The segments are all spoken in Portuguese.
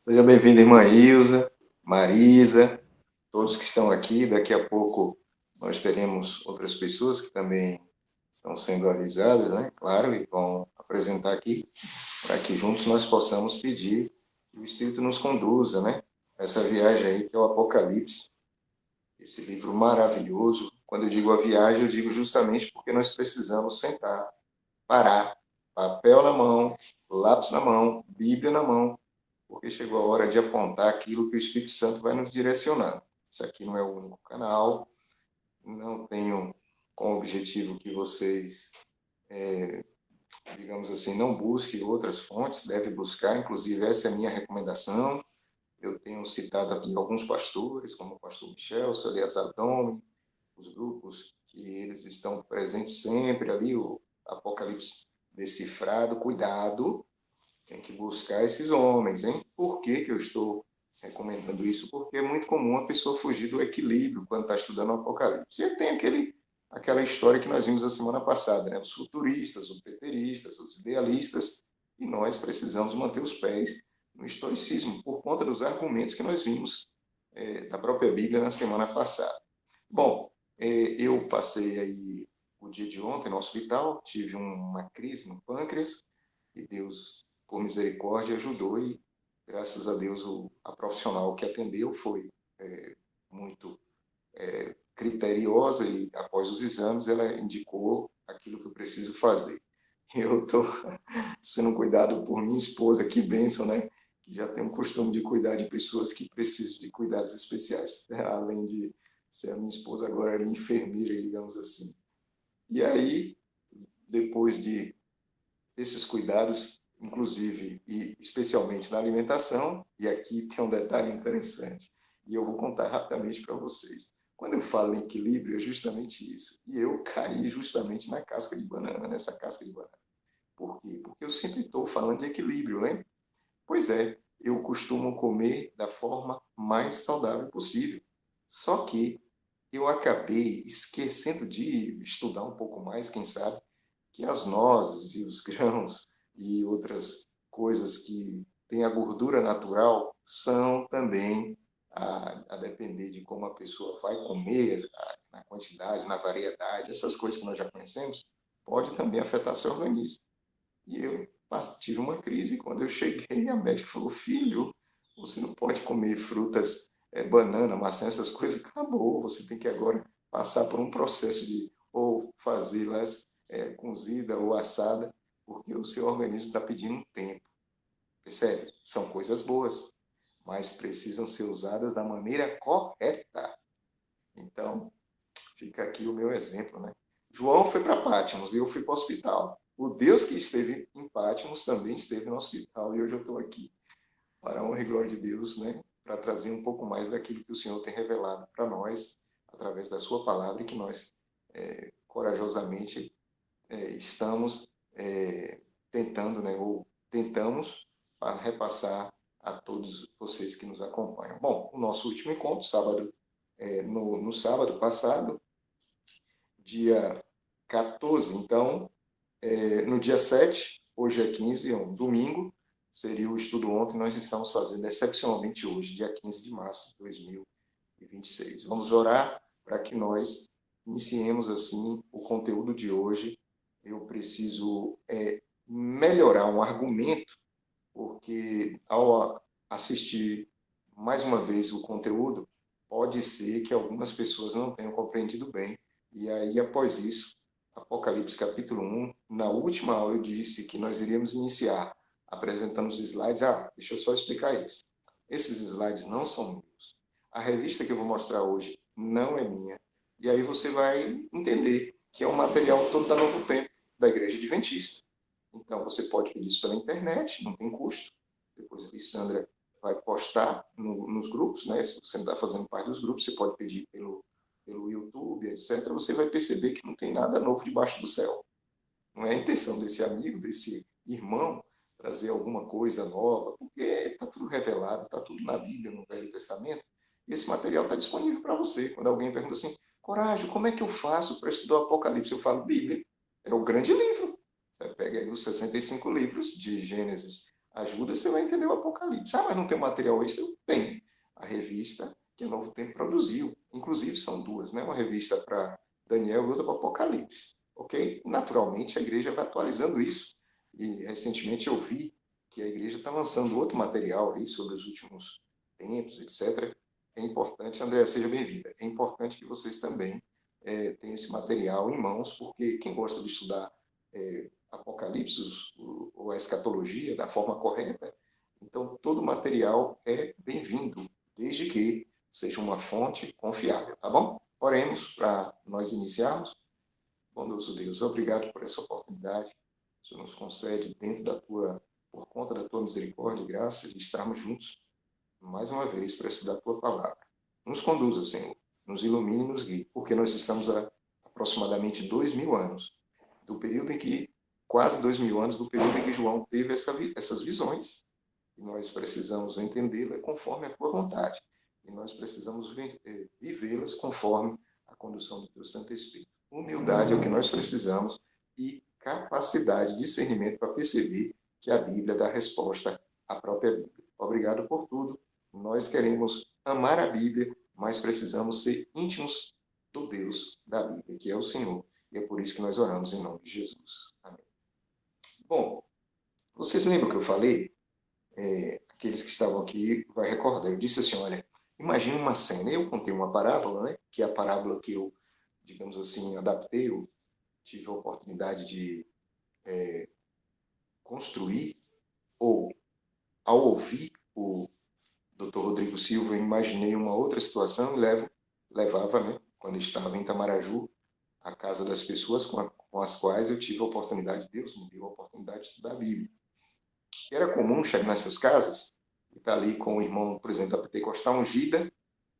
Seja bem-vinda, irmã Ilza, Marisa, todos que estão aqui. Daqui a pouco nós teremos outras pessoas que também estão sendo avisadas, né? Claro, e vão apresentar aqui, para que juntos nós possamos pedir que o Espírito nos conduza, né? Essa viagem aí que é o Apocalipse, esse livro maravilhoso. Quando eu digo a viagem, eu digo justamente porque nós precisamos sentar, parar, papel na mão, lápis na mão, Bíblia na mão, porque chegou a hora de apontar aquilo que o Espírito Santo vai nos direcionando. Isso aqui não é o único canal, não tenho como objetivo que vocês, digamos assim, não busquem outras fontes, deve buscar, inclusive essa é a minha recomendação. Eu tenho citado aqui alguns pastores, como o pastor Michel, o Eleazar Dom, os grupos que eles estão presentes sempre ali, o Apocalipse decifrado, cuidado, tem que buscar esses homens, hein? Por que que eu estou recomendando isso? Porque é muito comum a pessoa fugir do equilíbrio quando está estudando o Apocalipse. E tem aquela história que nós vimos a semana passada, né? Os futuristas, os preteristas, os idealistas, e nós precisamos manter os pés no estoicismo, por conta dos argumentos que nós vimos da própria Bíblia na semana passada. Bom, eu passei aí o dia de ontem no hospital, tive uma crise no pâncreas, e Deus, por misericórdia, ajudou e, graças a Deus, a profissional que atendeu foi muito criteriosa e, após os exames, ela indicou aquilo que eu preciso fazer. Eu estou sendo cuidado por minha esposa, que bênção, né? Que já tem o costume de cuidar de pessoas que precisam de cuidados especiais, né? Além de ser a minha esposa, agora é minha enfermeira, digamos assim. E aí, depois de esses cuidados, inclusive e especialmente na alimentação, e aqui tem um detalhe interessante, e eu vou contar rapidamente para vocês. Quando eu falo em equilíbrio, é justamente isso. E eu caí justamente na casca de banana, nessa casca de banana. Por quê? Porque eu sempre estou falando de equilíbrio, lembra? Pois é, eu costumo comer da forma mais saudável possível. Só que eu acabei esquecendo de estudar um pouco mais, quem sabe, que as nozes e os grãos e outras coisas que têm a gordura natural são também, a depender de como a pessoa vai comer, na quantidade, na variedade, essas coisas que nós já conhecemos, pode também afetar seu organismo. E eu tive uma crise quando eu cheguei, a médica falou: filho, você não pode comer frutas, banana, maçã, essas coisas, acabou. Você tem que agora passar por um processo de ou fazê-las cozida ou assada, porque o seu organismo está pedindo um tempo. Percebe? São coisas boas, mas precisam ser usadas da maneira correta. Então, fica aqui o meu exemplo, né? João foi para Patmos e eu fui para o hospital. O Deus que esteve em Patmos também esteve no hospital e hoje eu estou aqui, para a honra e glória de Deus, né? Para trazer um pouco mais daquilo que o Senhor tem revelado para nós através da Sua palavra e que nós corajosamente estamos tentando, né? Ou tentamos para repassar a todos vocês que nos acompanham. Bom, o nosso último encontro, sábado, no sábado passado, dia 14. Então, no dia 7, hoje é 15, é um domingo, seria o estudo ontem, nós estamos fazendo excepcionalmente hoje, dia 15 de março de 2026. Vamos orar para que nós iniciemos assim o conteúdo de hoje. Eu preciso melhorar um argumento, porque ao assistir mais uma vez o conteúdo, pode ser que algumas pessoas não tenham compreendido bem. E aí, após isso, Apocalipse capítulo 1, na última aula eu disse que nós iríamos iniciar apresentando os slides. Deixa eu só explicar isso. Esses slides não são meus. A revista que eu vou mostrar hoje não é minha. E aí você vai entender que é um material todo da Novo Tempo, da Igreja Adventista. Então, você pode pedir isso pela internet, não tem custo. Depois a Alessandra vai postar nos grupos, né? Se você não está fazendo parte dos grupos, você pode pedir pelo YouTube, etc. Você vai perceber que não tem nada novo debaixo do céu. Não é a intenção desse amigo, desse irmão, trazer alguma coisa nova, porque está tudo revelado, está tudo na Bíblia, no Velho Testamento, e esse material está disponível para você. Quando alguém pergunta assim, Coragem, como é que eu faço para estudar o Apocalipse? Eu falo, Bíblia, é o grande livro. Você pega aí os 65 livros, de Gênesis ajuda, você vai entender o Apocalipse. Ah, mas não tem material extra? Tem. A revista que a Novo Tempo produziu. Inclusive, são duas, né? Uma revista para Daniel e outra para Apocalipse. Ok? Naturalmente, a igreja vai atualizando isso. E, recentemente, eu vi que a igreja está lançando outro material aí sobre os últimos tempos, etc. É importante, André, seja bem-vinda. É importante que vocês também tenham esse material em mãos, porque quem gosta de estudar Apocalipse ou a escatologia da forma correta, então todo material é bem-vindo, desde que seja uma fonte confiável, tá bom? Oremos para nós iniciarmos. Bondoso Deus, obrigado por essa oportunidade. O Senhor nos concede, por conta da tua misericórdia e graça, de estarmos juntos mais uma vez para estudar a tua palavra. Nos conduza, Senhor, nos ilumine e nos guie, porque nós estamos há aproximadamente 2000 anos, do período em que, quase 2000 anos, do período em que João teve essas visões. E nós precisamos entendê-las conforme a tua vontade. E nós precisamos vivê-las conforme a condução do teu Santo Espírito. Humildade é o que nós precisamos e capacidade, discernimento para perceber que a Bíblia dá resposta à própria Bíblia. Obrigado por tudo. Nós queremos amar a Bíblia, mas precisamos ser íntimos do Deus da Bíblia, que é o Senhor. E é por isso que nós oramos em nome de Jesus. Amém. Bom, vocês lembram que eu falei? Aqueles que estavam aqui vai recordar. Eu disse assim, olha, imagina uma cena. Eu contei uma parábola, né? Que é a parábola que eu, digamos assim, adaptei. Eu tive a oportunidade de construir, ou ao ouvir o Dr. Rodrigo Silva, eu imaginei uma outra situação e levava, né? Quando estava em Itamaraju, a casa das pessoas com as quais eu tive a oportunidade, Deus me deu a oportunidade de estudar a Bíblia. E era comum chegar nessas casas e estar ali com o irmão, por exemplo, da Pentecostal ungida,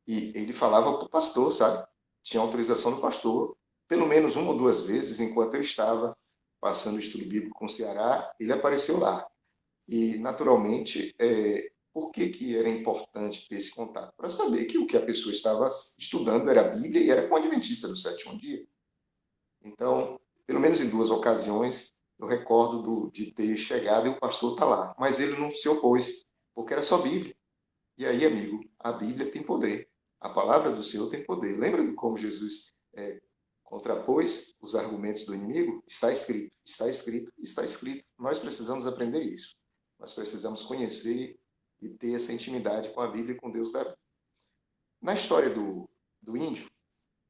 e ele falava para o pastor, sabe? Tinha autorização do pastor, pelo menos uma ou duas vezes, enquanto eu estava passando o estudo bíblico com o Ceará, ele apareceu lá. E, naturalmente, por que era importante ter esse contato? Para saber que o que a pessoa estava estudando era a Bíblia e era com o Adventista do sétimo dia. Então, pelo menos em duas ocasiões, eu recordo de ter chegado e o pastor está lá. Mas ele não se opôs, porque era só Bíblia. E aí, amigo, a Bíblia tem poder. A palavra do Senhor tem poder. Lembra de como Jesus contrapôs os argumentos do inimigo? Está escrito, está escrito, está escrito. Nós precisamos aprender isso. Nós precisamos conhecer e ter essa intimidade com a Bíblia e com Deus da Bíblia. Na história do índio,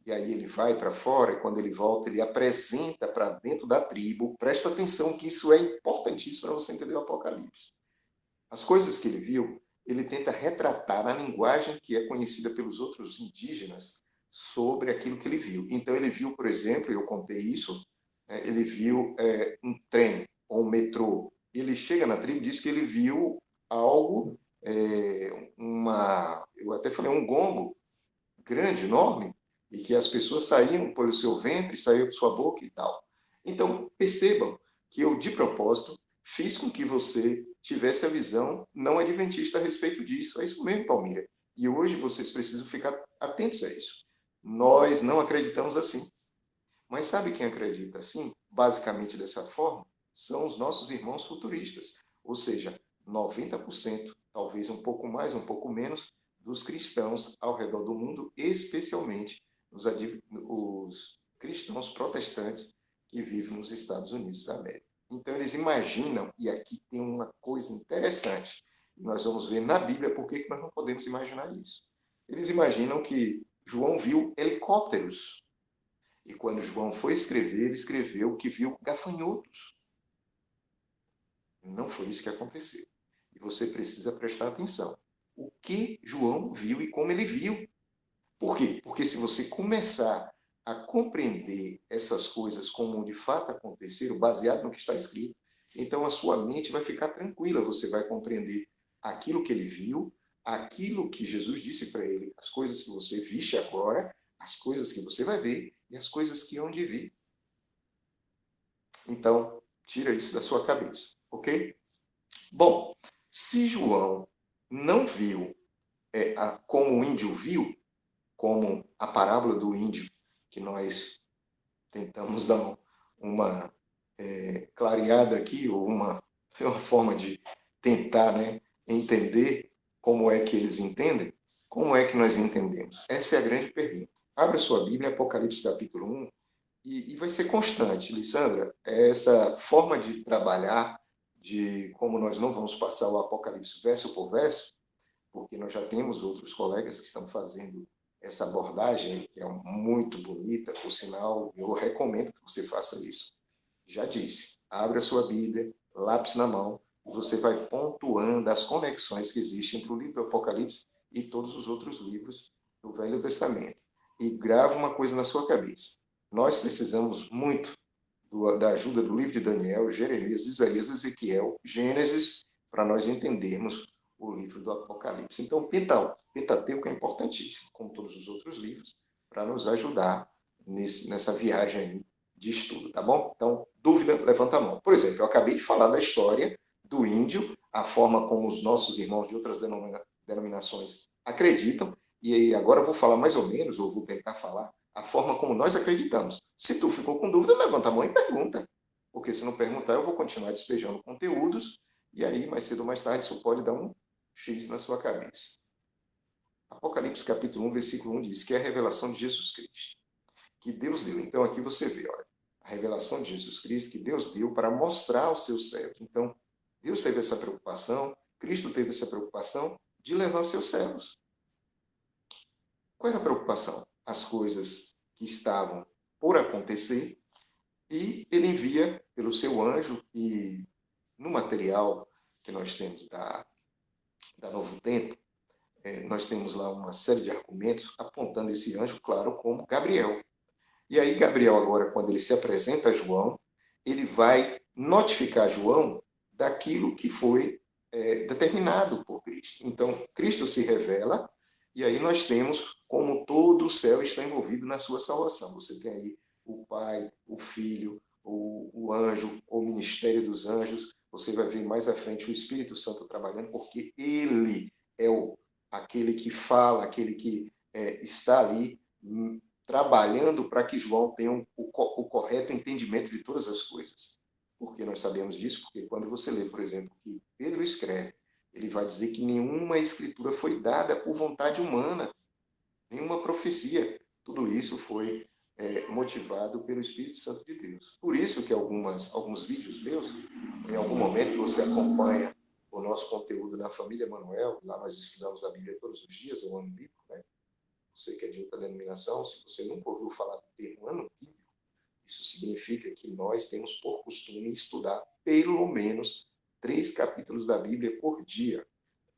e aí ele vai para fora, e quando ele volta, ele apresenta para dentro da tribo. Presta atenção que isso é importantíssimo para você entender o Apocalipse. As coisas que ele viu, ele tenta retratar na linguagem que é conhecida pelos outros indígenas sobre aquilo que ele viu. Então ele viu, por exemplo, eu contei isso, ele viu um trem ou um metrô. Ele chega na tribo e diz que ele viu algo, eu até falei, um gongo grande, enorme, e que as pessoas saíam pelo seu ventre, saíam por sua boca e tal. Então, percebam que eu, de propósito, fiz com que você tivesse a visão não adventista a respeito disso. É isso mesmo, Palmira. E hoje vocês precisam ficar atentos a isso. Nós não acreditamos assim. Mas sabe quem acredita assim? Basicamente dessa forma? São os nossos irmãos futuristas. Ou seja, 90%, talvez um pouco mais, um pouco menos, dos cristãos ao redor do mundo, especialmente os cristãos protestantes que vivem nos Estados Unidos da América. Então, eles imaginam, e aqui tem uma coisa interessante, e nós vamos ver na Bíblia por que nós não podemos imaginar isso. Eles imaginam que João viu helicópteros, e quando João foi escrever, ele escreveu que viu gafanhotos. Não foi isso que aconteceu. E você precisa prestar atenção. O que João viu e como ele viu. Por quê? Porque se você começar a compreender essas coisas como de fato aconteceram, baseado no que está escrito, então a sua mente vai ficar tranquila, você vai compreender aquilo que ele viu, aquilo que Jesus disse para ele, as coisas que você viste agora, as coisas que você vai ver e as coisas que hão de vir. Então, tira isso da sua cabeça, ok? Bom, se João não viu como o índio viu, como a parábola do índio, que nós tentamos dar uma clareada aqui, ou uma forma de tentar, né, entender como é que eles entendem, como é que nós entendemos? Essa é a grande pergunta. Abra sua Bíblia, Apocalipse capítulo 1, e vai ser constante, Lissandra, essa forma de trabalhar, de como nós não vamos passar o Apocalipse verso por verso, porque nós já temos outros colegas que estão fazendo essa abordagem, que é muito bonita, por sinal, eu recomendo que você faça isso. Já disse, abre a sua Bíblia, lápis na mão, e você vai pontuando as conexões que existem entre o livro do Apocalipse e todos os outros livros do Velho Testamento. E grava uma coisa na sua cabeça. Nós precisamos muito da ajuda do livro de Daniel, Jeremias, Isaías, Ezequiel, Gênesis, para nós entendermos o livro do Apocalipse. Então, o Pentateuco é importantíssimo, como todos os outros livros, para nos ajudar nessa viagem aí de estudo, tá bom? Então, dúvida, levanta a mão. Por exemplo, eu acabei de falar da história do índio, a forma como os nossos irmãos de outras denominações acreditam, e aí agora eu vou falar mais ou menos, ou vou tentar falar, a forma como nós acreditamos. Se tu ficou com dúvida, levanta a mão e pergunta. Porque se não perguntar, eu vou continuar despejando conteúdos, e aí, mais cedo ou mais tarde, isso pode dar um X na sua cabeça. Apocalipse capítulo 1, versículo 1 diz que é a revelação de Jesus Cristo, que Deus deu. Então, aqui você vê, olha, a revelação de Jesus Cristo que Deus deu para mostrar aos seus servos. Então, Deus teve essa preocupação, Cristo teve essa preocupação de levar aos seus servos. Qual era a preocupação? As coisas que estavam por acontecer, e ele envia pelo seu anjo, e no material que nós temos da Novo Tempo, nós temos lá uma série de argumentos apontando esse anjo, claro, como Gabriel. E aí Gabriel agora, quando ele se apresenta a João, ele vai notificar João daquilo que foi determinado por Cristo. Então, Cristo se revela, e aí nós temos como todo o céu está envolvido na sua salvação. Você tem aí o Pai, o Filho, o anjo, o ministério dos anjos. Você vai ver mais à frente o Espírito Santo trabalhando, porque ele é aquele que fala, aquele que está ali trabalhando para que João tenha o correto entendimento de todas as coisas. Por que nós sabemos disso? Porque quando você lê, por exemplo, que Pedro escreve, ele vai dizer que nenhuma escritura foi dada por vontade humana, nenhuma profecia. Tudo isso foi motivado pelo Espírito Santo de Deus. Por isso que alguns vídeos meus, em algum momento que você acompanha o nosso conteúdo na Família Manuel, lá nós estudamos a Bíblia todos os dias, o ano bíblico, né? Você que é de outra denominação, se você nunca ouviu falar do termo ano bíblico, isso significa que nós temos por costume estudar pelo menos 3 capítulos da Bíblia por dia.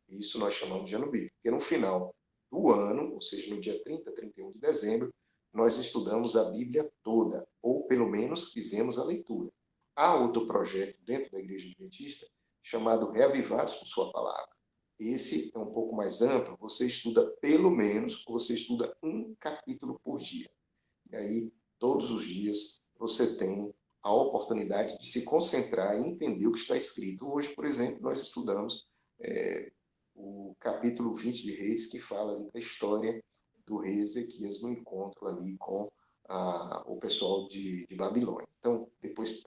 Isso nós chamamos de ano bíblico, porque no final do ano, ou seja, no dia 30, 31 de dezembro, nós estudamos a Bíblia toda, ou pelo menos fizemos a leitura. Há outro projeto dentro da Igreja Adventista chamado Reavivados por Sua Palavra. Esse é um pouco mais amplo, você estuda pelo menos, você estuda um capítulo por dia. E aí, todos os dias, você tem a oportunidade de se concentrar e entender o que está escrito. Hoje, por exemplo, nós estudamos o capítulo 20 de Reis, que fala ali da história do rei Ezequias no encontro ali com o pessoal de Babilônia. Então, depois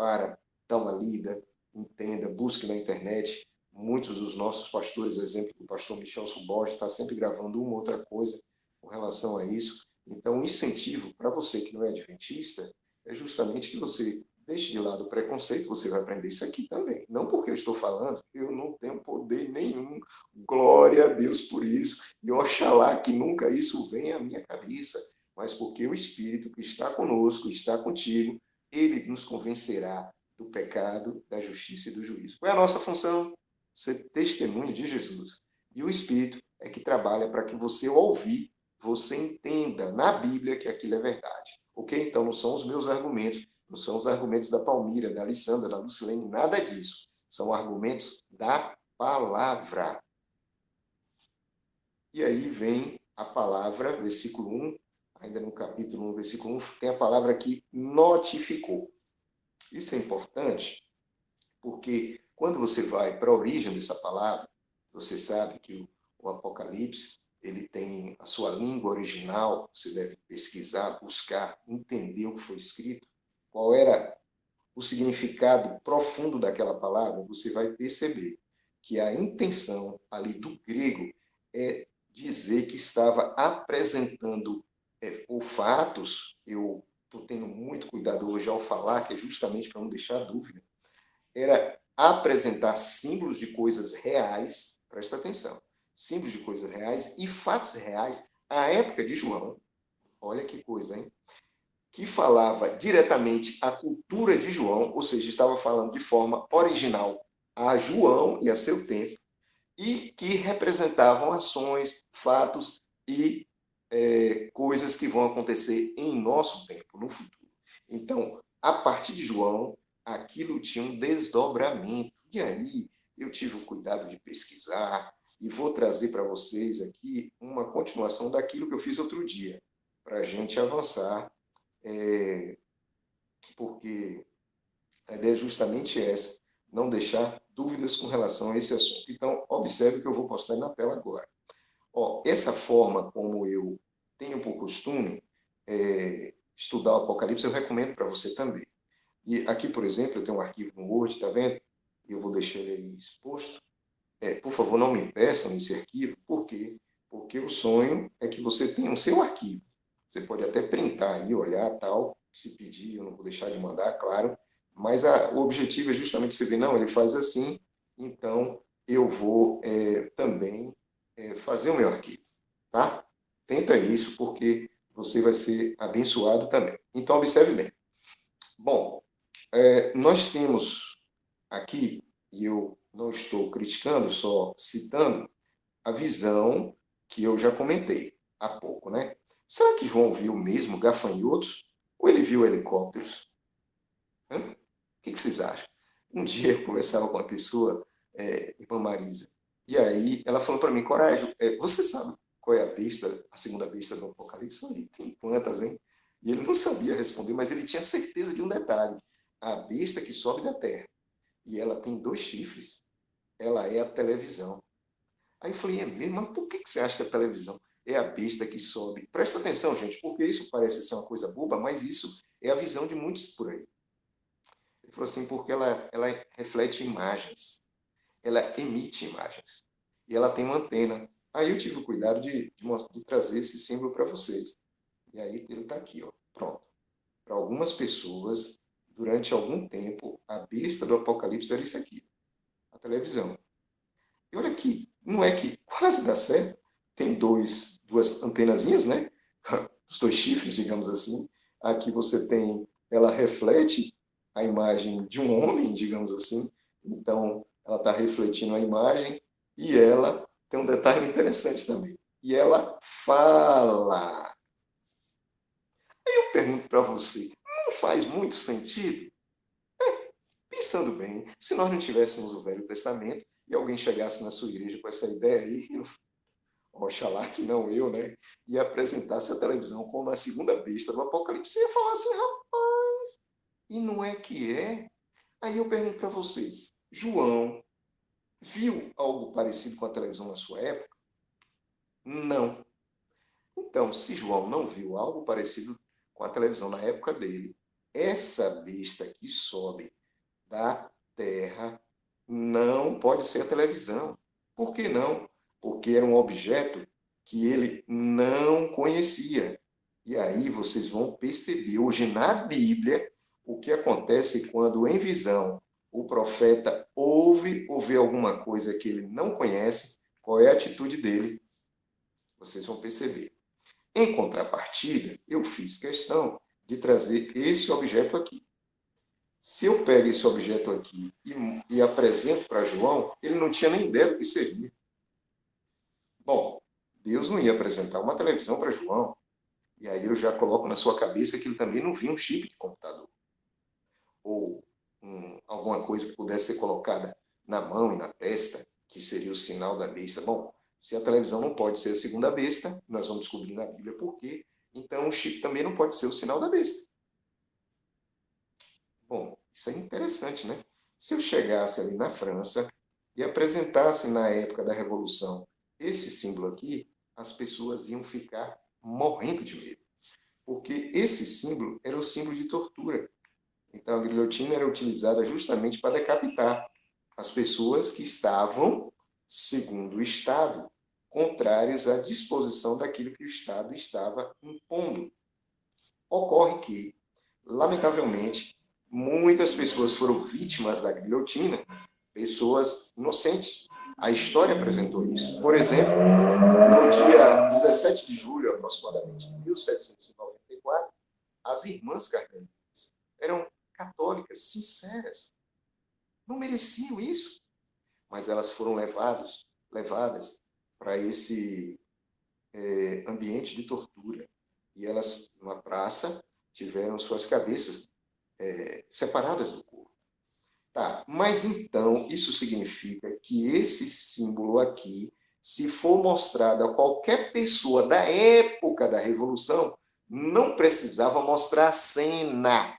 dá uma lida, entenda, busque na internet. Muitos dos nossos pastores, exemplo do pastor Michel Suborge, está sempre gravando uma outra coisa com relação a isso. Então, o incentivo para você que não é adventista é justamente que você deixe de lado o preconceito, você vai aprender isso aqui também. Não porque eu estou falando, eu não tenho poder nenhum, glória a Deus por isso, e oxalá que nunca isso venha à minha cabeça, mas porque o Espírito que está conosco, está contigo, ele nos convencerá do pecado, da justiça e do juízo. Qual é a nossa função? Ser testemunho de Jesus. E o Espírito é que trabalha para que você, ao ouvir, você entenda na Bíblia que aquilo é verdade. Ok? Então, não são os meus argumentos, não são os argumentos da Palmira, da Alessandra, da Lucilene, nada disso. São argumentos da palavra. E aí vem a palavra, versículo 1, ainda no capítulo 1, versículo 1, tem a palavra que notificou. Isso é importante porque quando você vai para a origem dessa palavra, você sabe que o Apocalipse ele tem a sua língua original, você deve pesquisar, buscar, entender o que foi escrito, qual era o significado profundo daquela palavra, você vai perceber que a intenção ali do grego é dizer que estava apresentando ou fatos, eu estou tendo muito cuidado hoje ao falar, que é justamente para não deixar dúvida, era apresentar símbolos de coisas reais, presta atenção, símbolos de coisas reais e fatos reais à época de João, olha que coisa, hein? Que falava diretamente à cultura de João, ou seja, estava falando de forma original a João e a seu tempo, e que representavam ações, fatos e coisas que vão acontecer em nosso tempo, no futuro. Então, a partir de João, aquilo tinha um desdobramento. E aí, eu tive o cuidado de pesquisar e vou trazer para vocês aqui uma continuação daquilo que eu fiz outro dia, para a gente avançar, porque a ideia é justamente essa, não deixar dúvidas com relação a esse assunto. Então, observe que eu vou postar na tela agora. Ó, essa forma como eu tenho por costume estudar o Apocalipse, eu recomendo para você também. E aqui, por exemplo, eu tenho um arquivo no Word, está vendo? Eu vou deixar ele aí exposto. Por favor, não me peçam esse arquivo. Por quê? Porque o sonho é que você tenha o seu arquivo. Você pode até printar aí, olhar, tal, se pedir, eu não vou deixar de mandar, claro. Mas o objetivo é justamente você ver, não, ele faz assim, então eu vou também fazer o meu arquivo, tá? Tenta isso, porque você vai ser abençoado também. Então, observe bem. Bom, nós temos aqui, e eu não estou criticando, só citando, a visão que eu já comentei há pouco, né? Será que João viu mesmo gafanhotos? Ou ele viu helicópteros? Hã? O que vocês acham? Um dia eu conversava com uma pessoa, irmã Marisa, e aí ela falou para mim, Coragem, você sabe qual é a besta, a segunda besta do Apocalipse? Eu falei, tem quantas, hein? E ele não sabia responder, mas ele tinha certeza de um detalhe. A besta que sobe da terra, e ela tem 2 chifres, ela é a televisão. Aí eu falei, é mesmo? Mas por que você acha que a televisão é a besta que sobe? Presta atenção, gente, porque isso parece ser uma coisa boba, mas isso é a visão de muitos por aí. Ele falou assim, porque ela reflete imagens, ela emite imagens, e ela tem uma antena. Aí eu tive o cuidado de trazer esse símbolo para vocês. E aí ele está aqui, ó, pronto. Para algumas pessoas, durante algum tempo, a besta do Apocalipse era isso aqui, a televisão. E olha aqui, não é que quase dá certo? Tem duas antenazinhas, né? Os 2 chifres, digamos assim. Aqui você tem, ela reflete a imagem de um homem, digamos assim. Então, ela está refletindo a imagem e ela tem um detalhe interessante também. E ela fala. Eu pergunto para você, não faz muito sentido? Pensando bem, se nós não tivéssemos o Velho Testamento e alguém chegasse na sua igreja com essa ideia aí, oxalá que não eu, né? E apresentasse a televisão como a segunda besta do Apocalipse, você ia falar assim, rapaz, e não é que é? Aí eu pergunto para você, João viu algo parecido com a televisão na sua época? Não. Então, se João não viu algo parecido com a televisão na época dele, essa besta que sobe da terra não pode ser a televisão. Por que não? Porque era um objeto que ele não conhecia. E aí vocês vão perceber hoje na Bíblia o que acontece quando em visão o profeta ouve ou vê alguma coisa que ele não conhece, qual é a atitude dele? Vocês vão perceber. Em contrapartida, eu fiz questão de trazer esse objeto aqui. Se eu pego esse objeto aqui e apresento para João, ele não tinha nem ideia do que seria. Bom, Deus não ia apresentar uma televisão para João. E aí eu já coloco na sua cabeça que ele também não via um chip de computador. Ou alguma coisa que pudesse ser colocada na mão e na testa, que seria o sinal da besta. Bom, se a televisão não pode ser a segunda besta, nós vamos descobrir na Bíblia por quê. Então o chip também não pode ser o sinal da besta. Bom, isso é interessante, né? Se eu chegasse ali na França e apresentasse na época da Revolução esse símbolo aqui, as pessoas iam ficar morrendo de medo, porque esse símbolo era o símbolo de tortura. Então a guilhotina era utilizada justamente para decapitar as pessoas que estavam, segundo o Estado, contrários à disposição daquilo que o Estado estava impondo. Ocorre que, lamentavelmente, muitas pessoas foram vítimas da guilhotina, pessoas inocentes. A história apresentou isso. Por exemplo, no dia 17 de julho, aproximadamente, de 1794, as irmãs carmelitas eram católicas, sinceras, não mereciam isso, mas elas foram levadas para esse ambiente de tortura. E elas, numa praça, tiveram suas cabeças separadas do corpo. Tá, mas então isso significa que esse símbolo aqui, se for mostrado a qualquer pessoa da época da Revolução, não precisava mostrar a cena.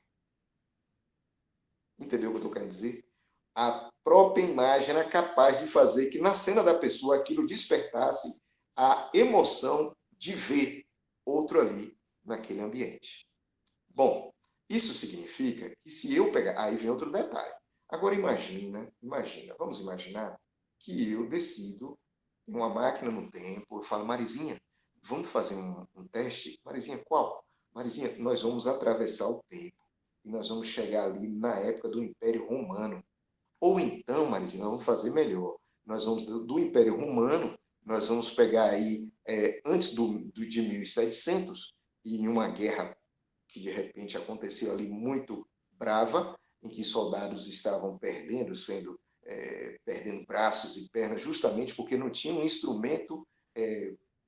Entendeu o que eu estou querendo dizer? A própria imagem era capaz de fazer que na cena da pessoa aquilo despertasse a emoção de ver outro ali naquele ambiente. Bom, isso significa que se eu pegar... Aí vem outro detalhe. Agora imagina, vamos imaginar que eu decido em uma máquina no tempo, eu falo, Marizinha, vamos fazer um teste? Marizinha, qual? Marizinha, nós vamos atravessar o tempo e nós vamos chegar ali na época do Império Romano. Ou então, Marizinha, nós vamos fazer melhor. Nós vamos do Império Romano, nós vamos pegar aí antes de 1700 e em uma guerra que de repente aconteceu ali muito brava, em que soldados estavam perdendo braços e pernas, justamente porque não tinham um instrumento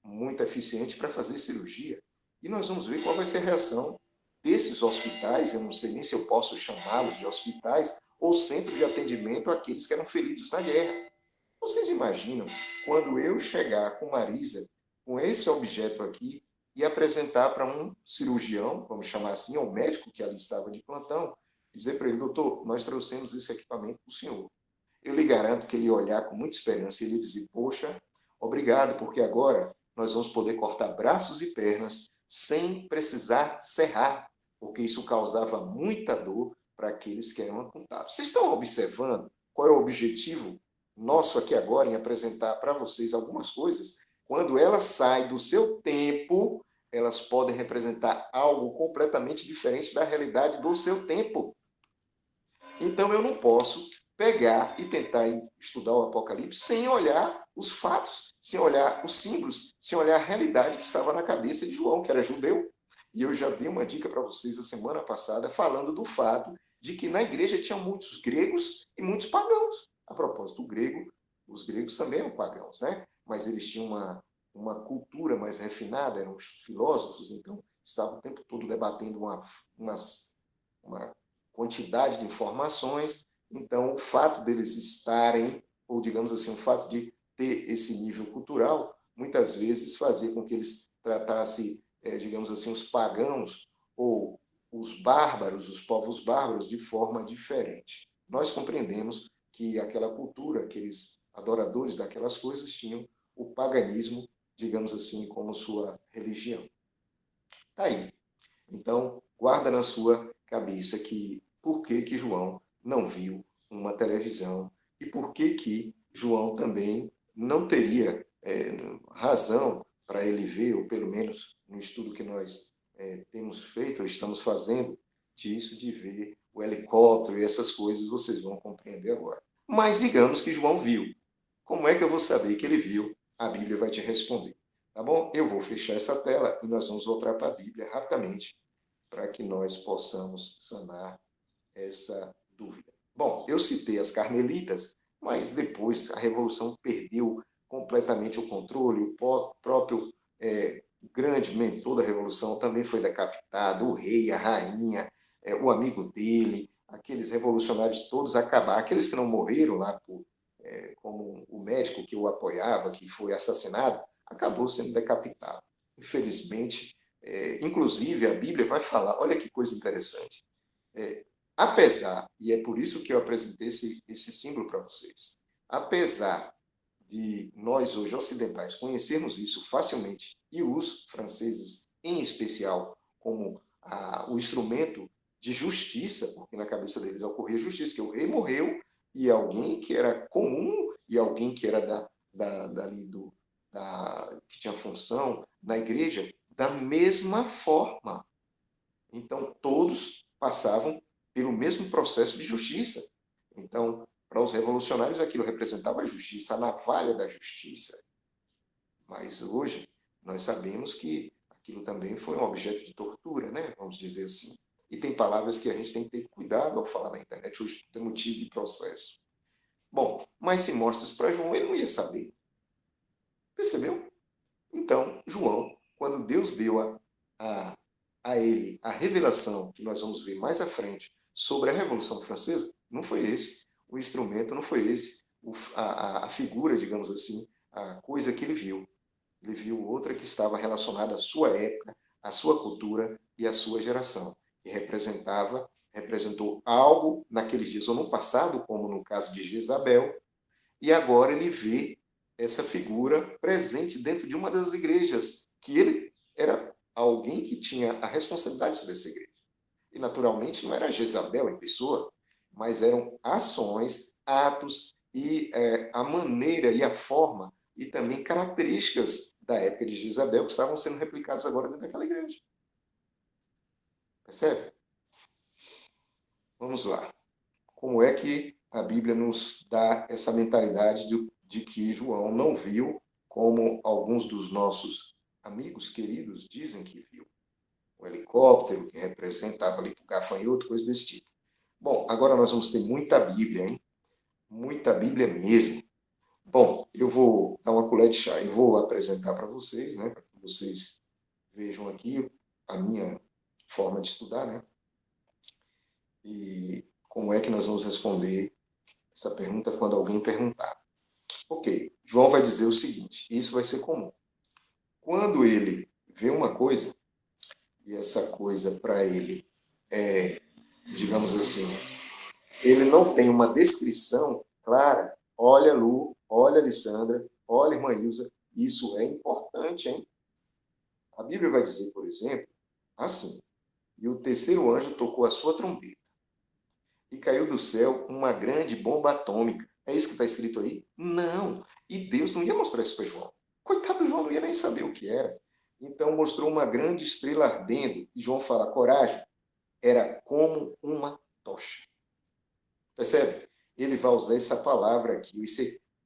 muito eficiente para fazer cirurgia. E nós vamos ver qual vai ser a reação desses hospitais, eu não sei nem se eu posso chamá-los de hospitais, ou centro de atendimento àqueles que eram feridos na guerra. Vocês imaginam quando eu chegar com Marisa, com esse objeto aqui, e apresentar para um cirurgião, vamos chamar assim, ou médico que ali estava de plantão, dizer para ele, doutor, nós trouxemos esse equipamento para o senhor. Eu lhe garanto que ele ia olhar com muita esperança e ele ia dizer, poxa, obrigado, porque agora nós vamos poder cortar braços e pernas sem precisar serrar, porque isso causava muita dor para aqueles que eram amputados. Vocês estão observando qual é o objetivo nosso aqui agora em apresentar para vocês algumas coisas? Quando elas saem do seu tempo, elas podem representar algo completamente diferente da realidade do seu tempo. Então, eu não posso pegar e tentar estudar o Apocalipse sem olhar os fatos, sem olhar os símbolos, sem olhar a realidade que estava na cabeça de João, que era judeu. E eu já dei uma dica para vocês a semana passada, falando do fato de que na igreja tinha muitos gregos e muitos pagãos. A propósito, os gregos também eram pagãos, né? Mas eles tinham uma cultura mais refinada, eram os filósofos, então estavam o tempo todo debatendo uma quantidade de informações. Então, o fato deles estarem, ou digamos assim, o fato de ter esse nível cultural, muitas vezes fazia com que eles tratassem, digamos assim, os pagãos ou os bárbaros, os povos bárbaros, de forma diferente. Nós compreendemos que aquela cultura, aqueles adoradores daquelas coisas tinham o paganismo, digamos assim, como sua religião. Tá aí. Então, guarda na sua cabeça que por que João não viu uma televisão e por que João também não teria razão para ele ver, ou pelo menos no estudo que nós temos feito, ou estamos fazendo disso, de ver o helicóptero e essas coisas, vocês vão compreender agora. Mas digamos que João viu. Como é que eu vou saber que ele viu? A Bíblia vai te responder. Tá bom? Eu vou fechar essa tela e nós vamos voltar para a Bíblia rapidamente para que nós possamos sanar essa dúvida. Bom, eu citei as carmelitas, mas depois a Revolução perdeu completamente o controle, o próprio grande mentor da Revolução também foi decapitado, o rei, a rainha, o amigo dele, aqueles revolucionários todos acabaram, aqueles que não morreram lá como o médico que o apoiava, que foi assassinado, acabou sendo decapitado. Infelizmente, inclusive a Bíblia vai falar, olha que coisa interessante, apesar, e é por isso que eu apresentei esse símbolo para vocês, apesar de nós hoje ocidentais conhecermos isso facilmente, e os franceses em especial como o instrumento de justiça, porque na cabeça deles ocorria justiça, que o rei morreu, e alguém que era comum, e alguém que era que tinha função na igreja, da mesma forma. Então, todos passavam pelo mesmo processo de justiça. Então, para os revolucionários, aquilo representava a justiça, a navalha da justiça. Mas hoje, nós sabemos que aquilo também foi um objeto de tortura, né? Vamos dizer assim. E tem palavras que a gente tem que ter cuidado ao falar na internet, hoje tem motivo de processo. Bom, mas se mostras para João, ele não ia saber. Percebeu? Então, João, quando Deus deu a, a ele a revelação, que nós vamos ver mais à frente, sobre a Revolução Francesa, não foi esse o instrumento, não foi esse a figura, digamos assim, a coisa que ele viu. Ele viu outra que estava relacionada à sua época, à sua cultura e à sua geração. E representou algo naqueles dias ou no passado, como no caso de Jezabel, e agora ele vê essa figura presente dentro de uma das igrejas, que ele era alguém que tinha a responsabilidade sobre essa igreja. E, naturalmente, não era Jezabel em pessoa, mas eram ações, atos e a maneira e a forma e também características da época de Jezabel que estavam sendo replicados agora dentro daquela igreja. Percebe? Vamos lá. Como é que a Bíblia nos dá essa mentalidade de que João não viu, como alguns dos nossos amigos queridos dizem que viu? O helicóptero, que representava ali para o gafanhoto, coisa desse tipo. Bom, agora nós vamos ter muita Bíblia, hein? Muita Bíblia mesmo. Bom, eu vou dar uma colher de chá e vou apresentar para vocês, né? Para que vocês vejam aqui a minha forma de estudar, né? E como é que nós vamos responder essa pergunta quando alguém perguntar. Ok, João vai dizer o seguinte, isso vai ser comum. Quando ele vê uma coisa, e essa coisa para ele é, digamos assim, ele não tem uma descrição clara, olha Lu, olha Alessandra, olha irmã Ilza, isso é importante, hein? A Bíblia vai dizer, por exemplo, assim, e o terceiro anjo tocou a sua trombeta, e caiu do céu uma grande bomba atômica. É isso que está escrito aí? Não. E Deus não ia mostrar isso para João. Coitado do João, não ia nem saber o que era. Então mostrou uma grande estrela ardendo. E João fala, coragem, era como uma tocha. Percebe? Ele vai usar essa palavra aqui,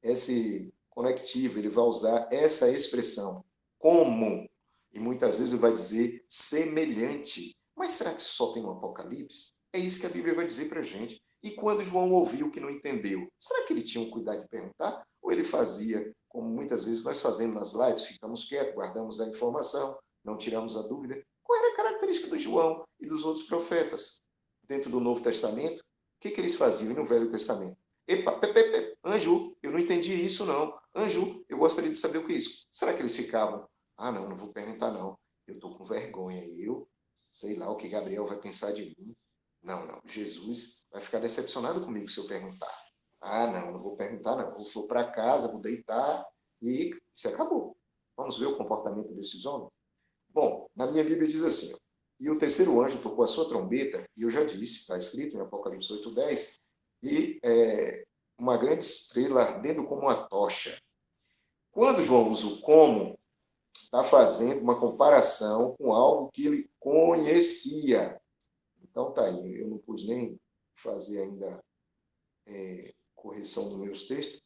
esse conectivo, ele vai usar essa expressão, como. E muitas vezes ele vai dizer semelhante. Mas será que só tem um Apocalipse? É isso que a Bíblia vai dizer para a gente. E quando João ouviu que não entendeu, será que ele tinha um cuidado de perguntar? Ou ele fazia, como muitas vezes nós fazemos nas lives, ficamos quietos, guardamos a informação, não tiramos a dúvida? Qual era a característica do João e dos outros profetas? Dentro do Novo Testamento, que eles faziam no Velho Testamento? Epa, anjo, eu não entendi isso não. Anjo, eu gostaria de saber o que é isso. Será que eles ficavam? Ah, não, não vou perguntar não. Eu estou com vergonha. Eu sei lá o que Gabriel vai pensar de mim. Não, não. Jesus vai ficar decepcionado comigo se eu perguntar. Ah, não, não vou perguntar não. Eu vou para casa, vou deitar e se acabou. Vamos ver o comportamento desses homens? Bom, na minha Bíblia diz assim, ó, e o terceiro anjo tocou a sua trombeta, e eu já disse, está escrito em Apocalipse 8:10, e uma grande estrela ardendo como uma tocha. Quando João usa o como, está fazendo uma comparação com algo que ele conhecia. Então tá aí, eu não pude nem fazer ainda correção nos meus textos,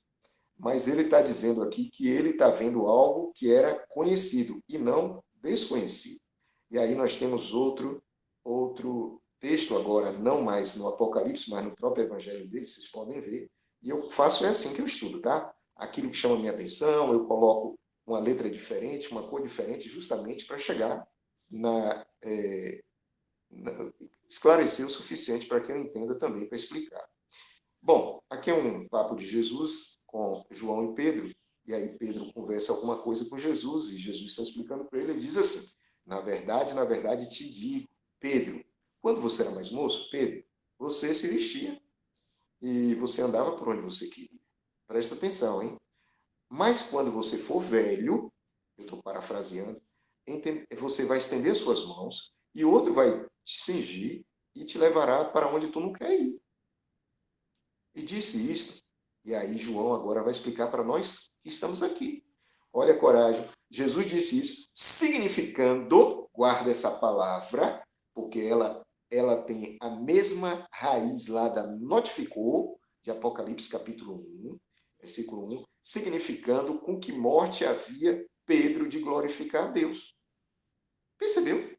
mas ele está dizendo aqui que ele está vendo algo que era conhecido e não desconhecido. E aí nós temos outro texto agora, não mais no Apocalipse, mas no próprio Evangelho dele, vocês podem ver. E eu faço assim que eu estudo, tá? Aquilo que chama minha atenção, eu coloco uma letra diferente, uma cor diferente, justamente para chegar na esclarecer o suficiente para que eu entenda também para explicar. Bom, aqui é um papo de Jesus com João e Pedro, e aí Pedro conversa alguma coisa com Jesus, e Jesus está explicando para ele, ele diz assim, na verdade te digo, Pedro, quando você era mais moço, Pedro, você se vestia e você andava por onde você queria. Presta atenção, hein? Mas quando você for velho, eu estou parafraseando, você vai estender suas mãos e outro vai te cingir e te levará para onde tu não quer ir. E disse isto, e aí João agora vai explicar para nós que estamos aqui. Olha a coragem. Jesus disse isso, significando, guarda essa palavra, porque ela tem a mesma raiz lá da notificou, de Apocalipse capítulo 1, versículo 1, significando com que morte havia Pedro de glorificar a Deus. Percebeu?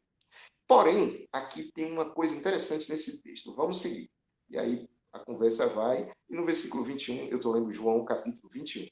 Porém, aqui tem uma coisa interessante nesse texto. Vamos seguir. E aí a conversa vai. E no versículo 21, eu estou lendo João capítulo 21.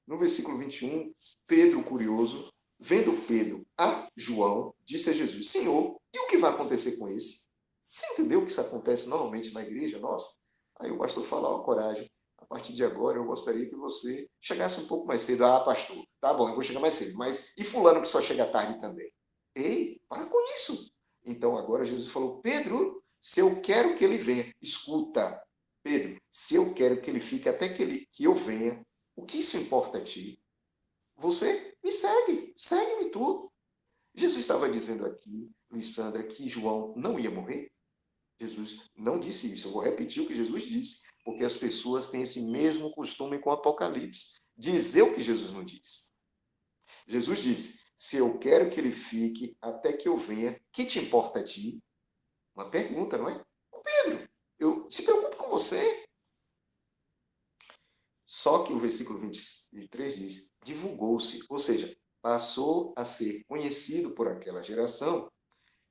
No versículo 21, Pedro, curioso, vendo Pedro a João, disse a Jesus: Senhor, e o que vai acontecer com esse? Você entendeu que isso acontece normalmente na igreja nossa? Aí o pastor fala: ó, coragem, a partir de agora eu gostaria que você chegasse um pouco mais cedo. Ah, pastor, tá bom, eu vou chegar mais cedo. Mas e fulano que só chega tarde também? Ei, para com isso. Então agora Jesus falou: Pedro, se eu quero que ele venha, escuta, Pedro, se eu quero que ele fique até que eu venha, o que isso importa a ti? Você me segue, segue-me tudo. Jesus estava dizendo aqui, Lissandra, que João não ia morrer. Jesus não disse isso. Eu vou repetir o que Jesus disse, porque as pessoas têm esse mesmo costume com o Apocalipse, dizer o que Jesus não disse. Jesus disse: se eu quero que ele fique até que eu venha, que te importa a ti? Uma pergunta, não é? Pedro, eu se preocupo com você. Só que o versículo 23 diz: divulgou-se, ou seja, passou a ser conhecido por aquela geração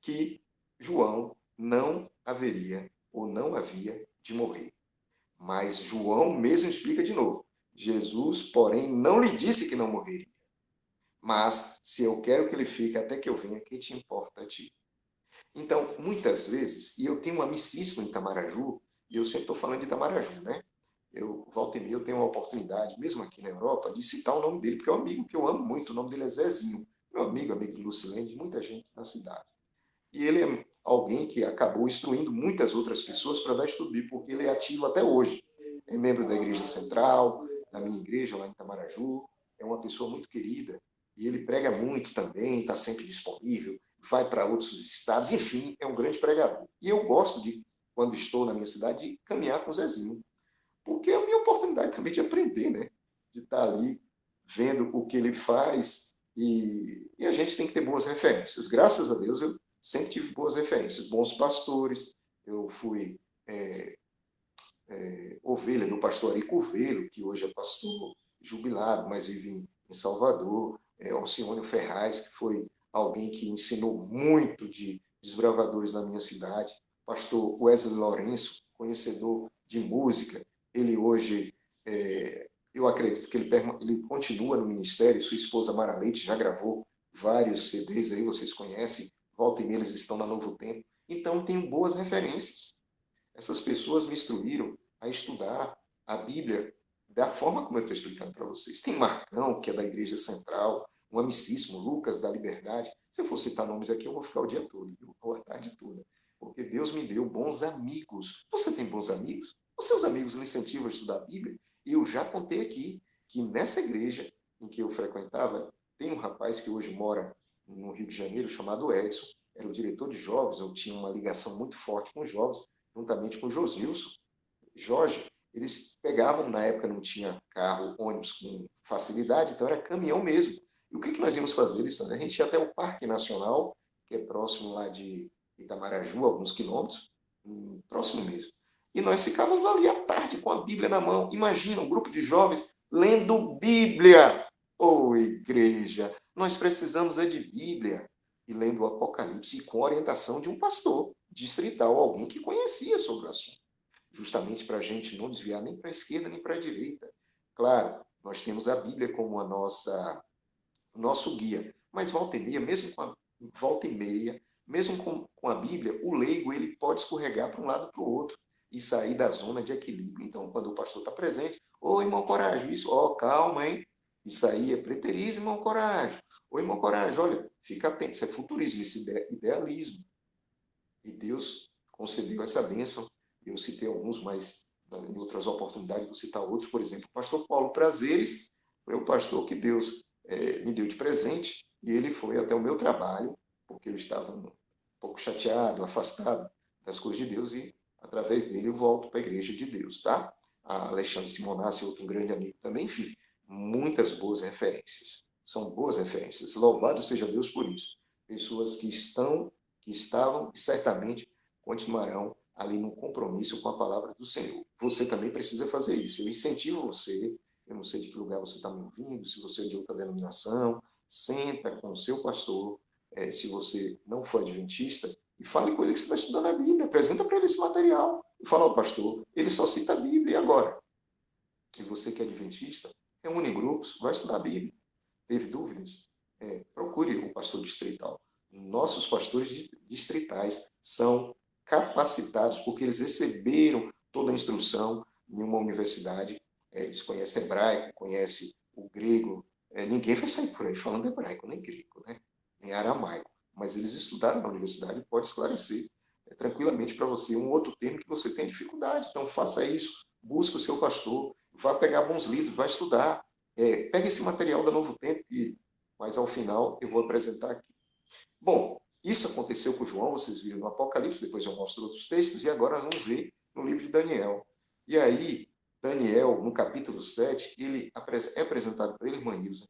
que João não haveria ou não havia de morrer. Mas João mesmo explica de novo. Jesus, porém, não lhe disse que não morreria. Mas, se eu quero que ele fique até que eu venha, que te importa a ti? Então, muitas vezes, e eu tenho um amicíssimo em Itamaraju, e eu sempre estou falando de Itamaraju, né? Eu, volta e meia, eu tenho uma oportunidade, mesmo aqui na Europa, de citar o nome dele, porque é um amigo que eu amo muito, o nome dele é Zezinho, meu amigo, amigo de Lucilene, de muita gente na cidade. E ele é alguém que acabou instruindo muitas outras pessoas para dar estudo bíblico, porque ele é ativo até hoje. É membro da Igreja Central, da minha igreja lá em Itamaraju, é uma pessoa muito querida, e ele prega muito também, está sempre disponível, vai para outros estados, enfim, é um grande pregador. E eu gosto de, quando estou na minha cidade, de caminhar com o Zezinho, porque é a minha oportunidade também de aprender, né? De estar ali vendo o que ele faz e a gente tem que ter boas referências. Graças a Deus eu sempre tive boas referências, bons pastores. Eu fui ovelha do pastor Ari Curvelo, que hoje é pastor jubilado, mas vive em Salvador. Alcione Ferraz, que foi alguém que ensinou muito de desbravadores na minha cidade. Pastor Wesley Lourenço, conhecedor de música. Ele hoje, eu acredito que ele continua no ministério. Sua esposa Mara Leite já gravou vários CDs aí, vocês conhecem. Volta e meia eles estão na Novo Tempo. Então, tenho boas referências. Essas pessoas me instruíram a estudar a Bíblia da forma como eu estou explicando para vocês. Tem Marcão, que é da Igreja Central, um amicíssimo, Lucas, da Liberdade. Se eu for citar nomes aqui, eu vou ficar o dia todo, viu? Ou a tarde toda. Porque Deus me deu bons amigos. Você tem bons amigos? Os seus amigos lhe incentivam a estudar a Bíblia? E eu já contei aqui que nessa igreja em que eu frequentava, tem um rapaz que hoje mora no Rio de Janeiro, chamado Edson, era o diretor de jovens, eu tinha uma ligação muito forte com os jovens, juntamente com o Josilson, Jorge, eles pegavam, na época não tinha carro, ônibus com facilidade, então era caminhão mesmo. E o que nós íamos fazer, Alessandra? A gente ia até o Parque Nacional, que é próximo lá de Itamaraju, alguns quilômetros, próximo mesmo. E nós ficávamos ali à tarde com a Bíblia na mão. Imagina um grupo de jovens lendo Bíblia. Ô, oh, igreja, nós precisamos é de Bíblia. E lendo o Apocalipse com orientação de um pastor distrital, alguém que conhecia sobre o assunto, justamente para a gente não desviar nem para a esquerda nem para a direita. Claro, nós temos a Bíblia como o nosso guia, mas volta e meia, volta e meia, mesmo com a Bíblia, o leigo ele pode escorregar para um lado para o outro e sair da zona de equilíbrio. Então, quando o pastor está presente, ô irmão Coragem, isso, ó, calma, hein? Isso aí é preterismo, irmão Coragem. Ô irmão Coragem, olha, fica atento, isso é futurismo, isso é idealismo. E Deus concedeu essa bênção. Eu citei alguns, mas em outras oportunidades vou citar outros. Por exemplo, o pastor Paulo Prazeres foi o pastor que Deus me deu de presente e ele foi até o meu trabalho, porque eu estava um pouco chateado, afastado das coisas de Deus e através dele eu volto para a igreja de Deus, tá? a Alexandre Simonassi, outro grande amigo também, enfim, muitas boas referências. São boas referências. Louvado seja Deus por isso. Pessoas que estavam e certamente continuarão ali no compromisso com a palavra do Senhor. Você também precisa fazer isso. Eu incentivo você, eu não sei de que lugar você está me ouvindo, se você é de outra denominação, senta com o seu pastor, se você não for adventista, e fale com ele que você está estudando a Bíblia, apresenta para ele esse material, e fala ao pastor, ele só cita a Bíblia, e agora? E você que é adventista, reúne grupos, vai estudar a Bíblia. Teve dúvidas? Procure o pastor distrital. Nossos pastores distritais são capacitados, porque eles receberam toda a instrução em uma universidade. Eles conhecem hebraico, conhecem o grego. Ninguém vai sair por aí falando hebraico, nem grego, né? Nem aramaico. Mas eles estudaram na universidade e pode esclarecer tranquilamente para você um outro termo que você tem dificuldade. Então, faça isso. Busque o seu pastor. Vá pegar bons livros, vá estudar. Pega esse material da Novo Tempo, mas ao final eu vou apresentar aqui. Bom, isso aconteceu com João, vocês viram no Apocalipse, depois eu mostro outros textos, e agora nós vamos ver no livro de Daniel. E aí, Daniel, no capítulo 7, ele é apresentado para ele, irmã Ilza,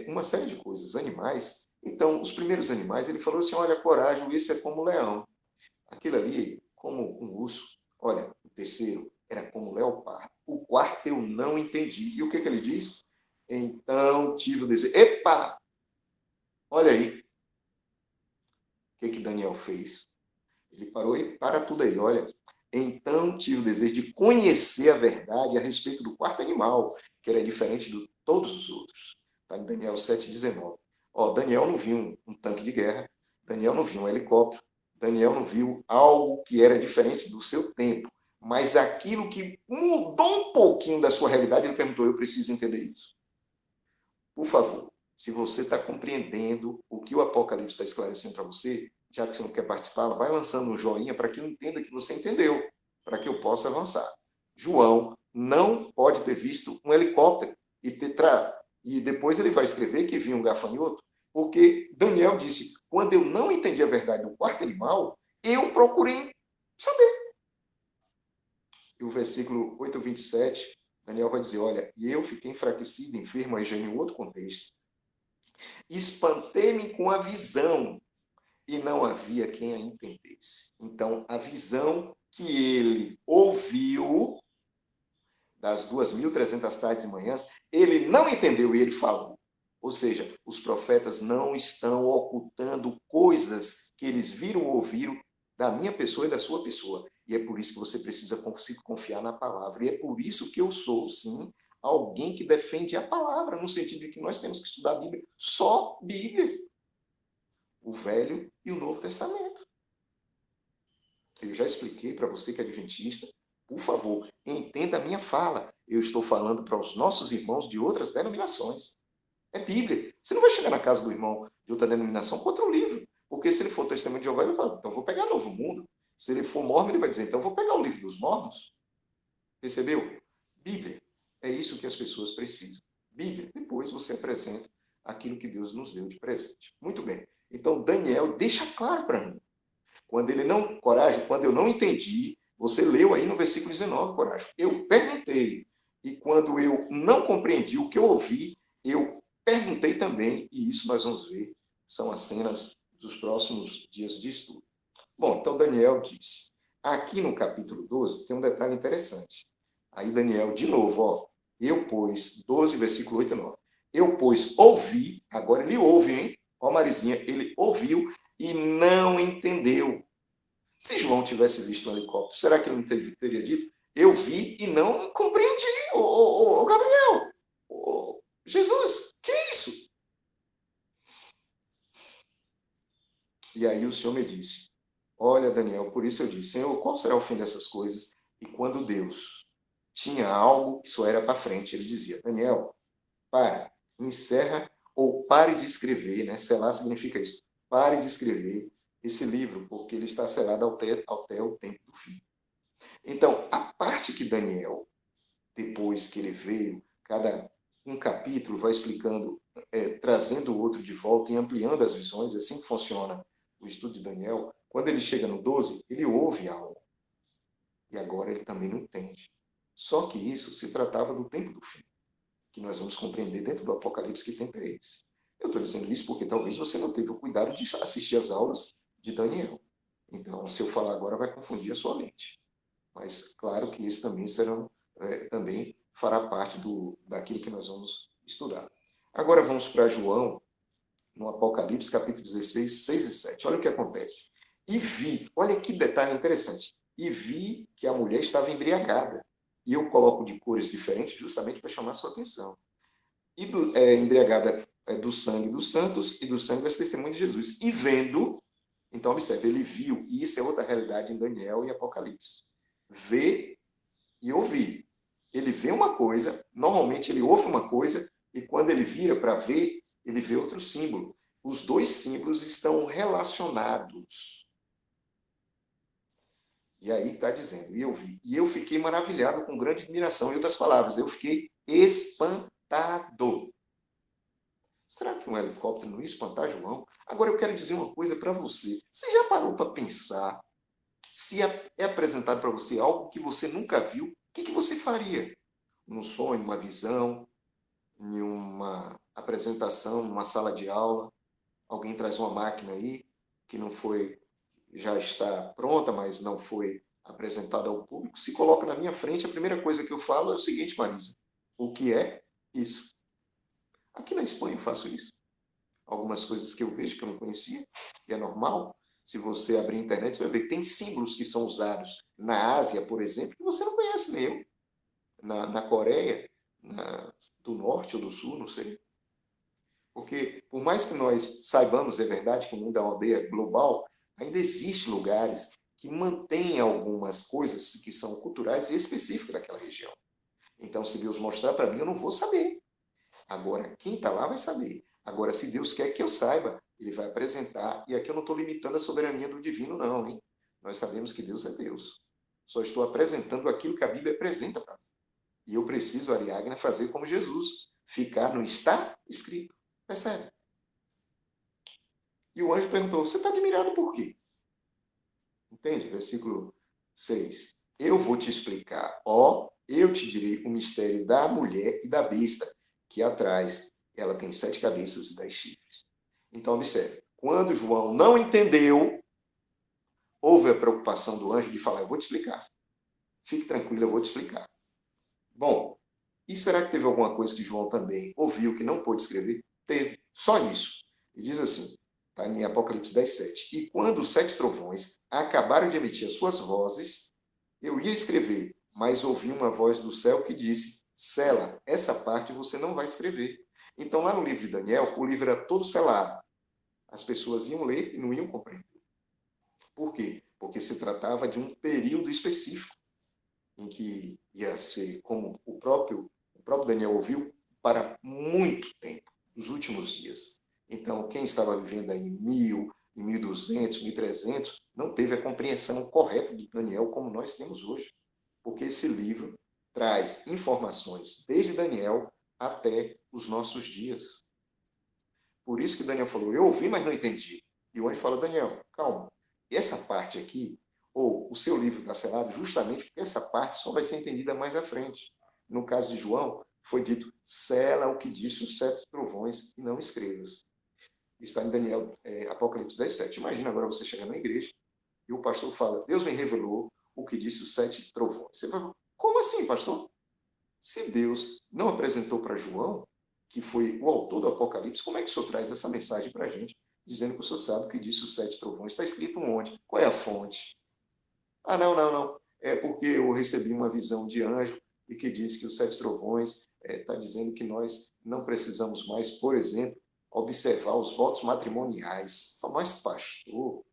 uma série de coisas, animais. Então, os primeiros animais, ele falou assim, olha, coragem, esse é como um leão. Aquele ali, como um urso. Olha, o terceiro era como um leopardo. O quarto eu não entendi. E o que ele diz? Então tive o desejo. Epa! Olha aí. O que Daniel fez? Ele parou e para tudo aí. Olha. Então tive o desejo de conhecer a verdade a respeito do quarto animal, que era diferente de todos os outros. Está em Daniel 7,19. Daniel não viu um tanque de guerra. Daniel não viu um helicóptero. Daniel não viu algo que era diferente do seu tempo. Mas aquilo que mudou um pouquinho da sua realidade, ele perguntou, eu preciso entender isso. Por favor, se você está compreendendo o que o Apocalipse está esclarecendo para você, já que você não quer participar, vai lançando um joinha para que eu entenda que você entendeu, para que eu possa avançar. João não pode ter visto um helicóptero e depois ele vai escrever que viu um gafanhoto, porque Daniel disse, quando eu não entendi a verdade do quarto animal, eu procurei saber. E o versículo 8:27, Daniel vai dizer, olha, e eu fiquei enfraquecido, enfermo, aí já em outro contexto. Espantei-me com a visão e não havia quem a entendesse. Então, a visão que ele ouviu das 2.300 tardes e manhãs, ele não entendeu e ele falou. Ou seja, os profetas não estão ocultando coisas que eles viram ou ouviram da minha pessoa e da sua pessoa. E é por isso que você precisa confiar na palavra. E é por isso que eu sou, sim, alguém que defende a palavra, no sentido de que nós temos que estudar a Bíblia, só Bíblia, o Velho e o Novo Testamento. Eu já expliquei para você que é adventista, por favor, entenda a minha fala. Eu estou falando para os nossos irmãos de outras denominações. É Bíblia. Você não vai chegar na casa do irmão de outra denominação com outro livro. Porque se ele for Testemunho de Jeová, ele vai falar, então vou pegar Novo Mundo. Se ele for mormon, ele vai dizer, então vou pegar o livro dos mormons. Percebeu? Bíblia. É isso que as pessoas precisam. Bíblia. Depois você apresenta aquilo que Deus nos deu de presente. Muito bem. Então, Daniel deixa claro para mim. Quando eu não entendi, você leu aí no versículo 19, Coragem. Eu perguntei. E quando eu não compreendi o que eu ouvi, eu perguntei também, e isso nós vamos ver, são as cenas dos próximos dias de estudo. Bom, então Daniel disse. Aqui no capítulo 12 tem um detalhe interessante. Aí Daniel, de novo, eu, pois, 12, versículo 8 e 9. Eu, pois, ouvi, agora ele ouve, hein? Ó, Marizinha, ele ouviu e não entendeu. Se João tivesse visto um helicóptero, será que ele não teria dito? Eu vi e não compreendi, Gabriel, Jesus, que é isso? E aí o Senhor me disse, olha, Daniel, por isso eu disse, Senhor, qual será o fim dessas coisas? E quando Deus tinha algo que só era para frente, ele dizia, Daniel, para, encerra ou pare de escrever, né? Selar significa isso. Pare de escrever esse livro, porque ele está selado até o tempo do fim. Então, a parte que Daniel, depois que ele veio, cada um capítulo vai explicando, trazendo o outro de volta e ampliando as visões, assim que funciona o estudo de Daniel. Quando ele chega no 12, ele ouve algo. E agora ele também não entende. Só que isso se tratava do tempo do fim, que nós vamos compreender dentro do Apocalipse que tempo é esse. Eu estou dizendo isso porque talvez você não teve o cuidado de assistir às aulas de Daniel. Então, se eu falar agora, vai confundir a sua mente. Mas, claro que isso também também fará parte daquilo que nós vamos estudar. Agora vamos para João, no Apocalipse, capítulo 16, 6 e 7. Olha o que acontece. E vi, olha que detalhe interessante, e vi que a mulher estava embriagada. E eu coloco de cores diferentes justamente para chamar a sua atenção. E embriagada do sangue dos santos e do sangue das testemunhas de Jesus. E vendo, então observe, ele viu, e isso é outra realidade em Daniel e Apocalipse. Vê e ouvir. Ele vê uma coisa, normalmente ele ouve uma coisa, e quando ele vira para ver, ele vê outro símbolo. Os dois símbolos estão relacionados. E aí está dizendo, e eu vi. E eu fiquei maravilhado com grande admiração. Em outras palavras, eu fiquei espantado. Será que um helicóptero não ia espantar João? Agora eu quero dizer uma coisa para você. Você já parou para pensar se é apresentado para você algo que você nunca viu, o que você faria? Num sonho, numa visão, em uma apresentação, numa sala de aula, alguém traz uma máquina aí que não foi, já está pronta, mas não foi apresentada ao público, se coloca na minha frente, a primeira coisa que eu falo é o seguinte, Marisa, o que é isso? Aqui na Espanha eu faço isso. Algumas coisas que eu vejo que eu não conhecia, e é normal. Se você abrir a internet, você vai ver que tem símbolos que são usados na Ásia, por exemplo, que você não conhece nem eu. Na Coreia, do Norte ou do Sul, não sei. Porque, por mais que nós saibamos, é verdade, que o mundo é uma aldeia global, ainda existem lugares que mantêm algumas coisas que são culturais e específicas daquela região. Então, se Deus mostrar para mim, eu não vou saber. Agora, quem está lá vai saber. Agora, se Deus quer que eu saiba, ele vai apresentar. E aqui eu não estou limitando a soberania do divino, não, hein? Nós sabemos que Deus é Deus. Só estou apresentando aquilo que a Bíblia apresenta para mim. E eu preciso, Ariadna, fazer como Jesus. Ficar no está escrito. Percebe? E o anjo perguntou, você está admirado por quê? Entende? Versículo 6. Eu vou te explicar. Ó, eu te direi o mistério da mulher e da besta, que atrás ela tem 7 cabeças e 10 chifres. Então, observe. Quando João não entendeu, houve a preocupação do anjo de falar, eu vou te explicar. Fique tranquilo, eu vou te explicar. Bom, e será que teve alguma coisa que João também ouviu que não pôde escrever? Teve. Só isso. E diz assim, está em Apocalipse 10, 7. E quando os 7 trovões acabaram de emitir as suas vozes, eu ia escrever, mas ouvi uma voz do céu que disse, sela, essa parte você não vai escrever. Então, lá no livro de Daniel, o livro era todo selado. As pessoas iam ler e não iam compreender. Por quê? Porque se tratava de um período específico, em que ia ser, como o próprio Daniel ouviu, para muito tempo, nos últimos dias. Então, quem estava vivendo aí em 1000, em 1200, 1300, não teve a compreensão correta de Daniel como nós temos hoje. Porque esse livro traz informações desde Daniel até os nossos dias. Por isso que Daniel falou, eu ouvi, mas não entendi. E o anjo fala, Daniel, calma. E essa parte aqui, ou o seu livro está selado, justamente porque essa parte só vai ser entendida mais à frente. No caso de João, foi dito, sela o que disse os 7 trovões e não escrevas. Está em Daniel, Apocalipse 10, 7. Imagina agora você chegar na igreja e o pastor fala, Deus me revelou o que disse os 7 trovões. Você vai, como assim, pastor? Se Deus não apresentou para João, que foi o autor do Apocalipse, como é que o senhor traz essa mensagem para a gente, dizendo que o senhor sabe o que disse os 7 trovões? Está escrito onde? Qual é a fonte? Ah, não, não, não. É porque eu recebi uma visão de anjo e que diz que os 7 trovões está dizendo que nós não precisamos mais, por exemplo, observar os votos matrimoniais. Mas, pastor,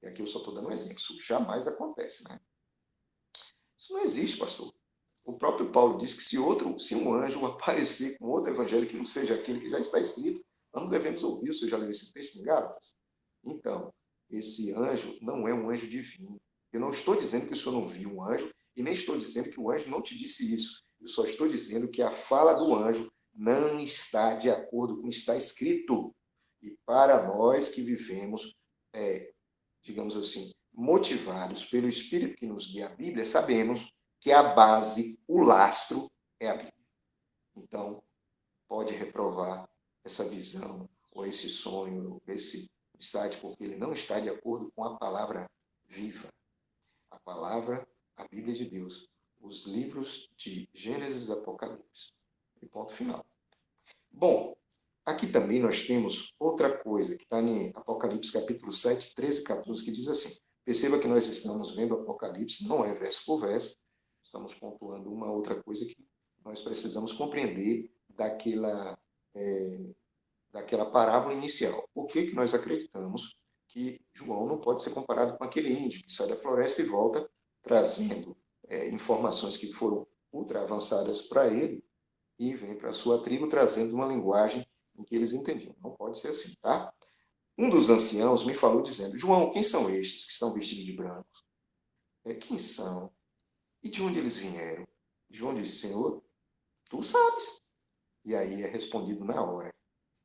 e aqui eu só estou dando um exemplo, isso jamais acontece, né? Isso não existe, pastor. O próprio Paulo diz que se um anjo aparecer com outro evangelho que não seja aquele que já está escrito, nós não devemos ouvir. Você já leu esse texto em Gálatas? Então, esse anjo não é um anjo divino. Eu não estou dizendo que o senhor não viu um anjo e nem estou dizendo que o anjo não te disse isso. Eu só estou dizendo que a fala do anjo não está de acordo com o que está escrito. E para nós que vivemos, digamos assim, motivados pelo Espírito que nos guia a Bíblia, sabemos que a base, o lastro, é a Bíblia. Então, pode reprovar essa visão, ou esse sonho, esse insight, porque ele não está de acordo com a palavra viva. A palavra, a Bíblia de Deus, os livros de Gênesis e Apocalipse. E ponto final. Bom, aqui também nós temos outra coisa, que está em Apocalipse capítulo 7, 13 e 14, que diz assim: perceba que nós estamos vendo Apocalipse, não é verso por verso, estamos pontuando uma outra coisa que nós precisamos compreender daquela parábola inicial. Por que nós acreditamos que João não pode ser comparado com aquele índio que sai da floresta e volta trazendo informações que foram ultra avançadas para ele e vem para a sua tribo trazendo uma linguagem em que eles entendiam. Não pode ser assim, tá? Um dos anciãos me falou dizendo: João, quem são estes que estão vestidos de branco? Quem são? E de onde eles vieram? João disse: Senhor, tu sabes. E aí é respondido na hora: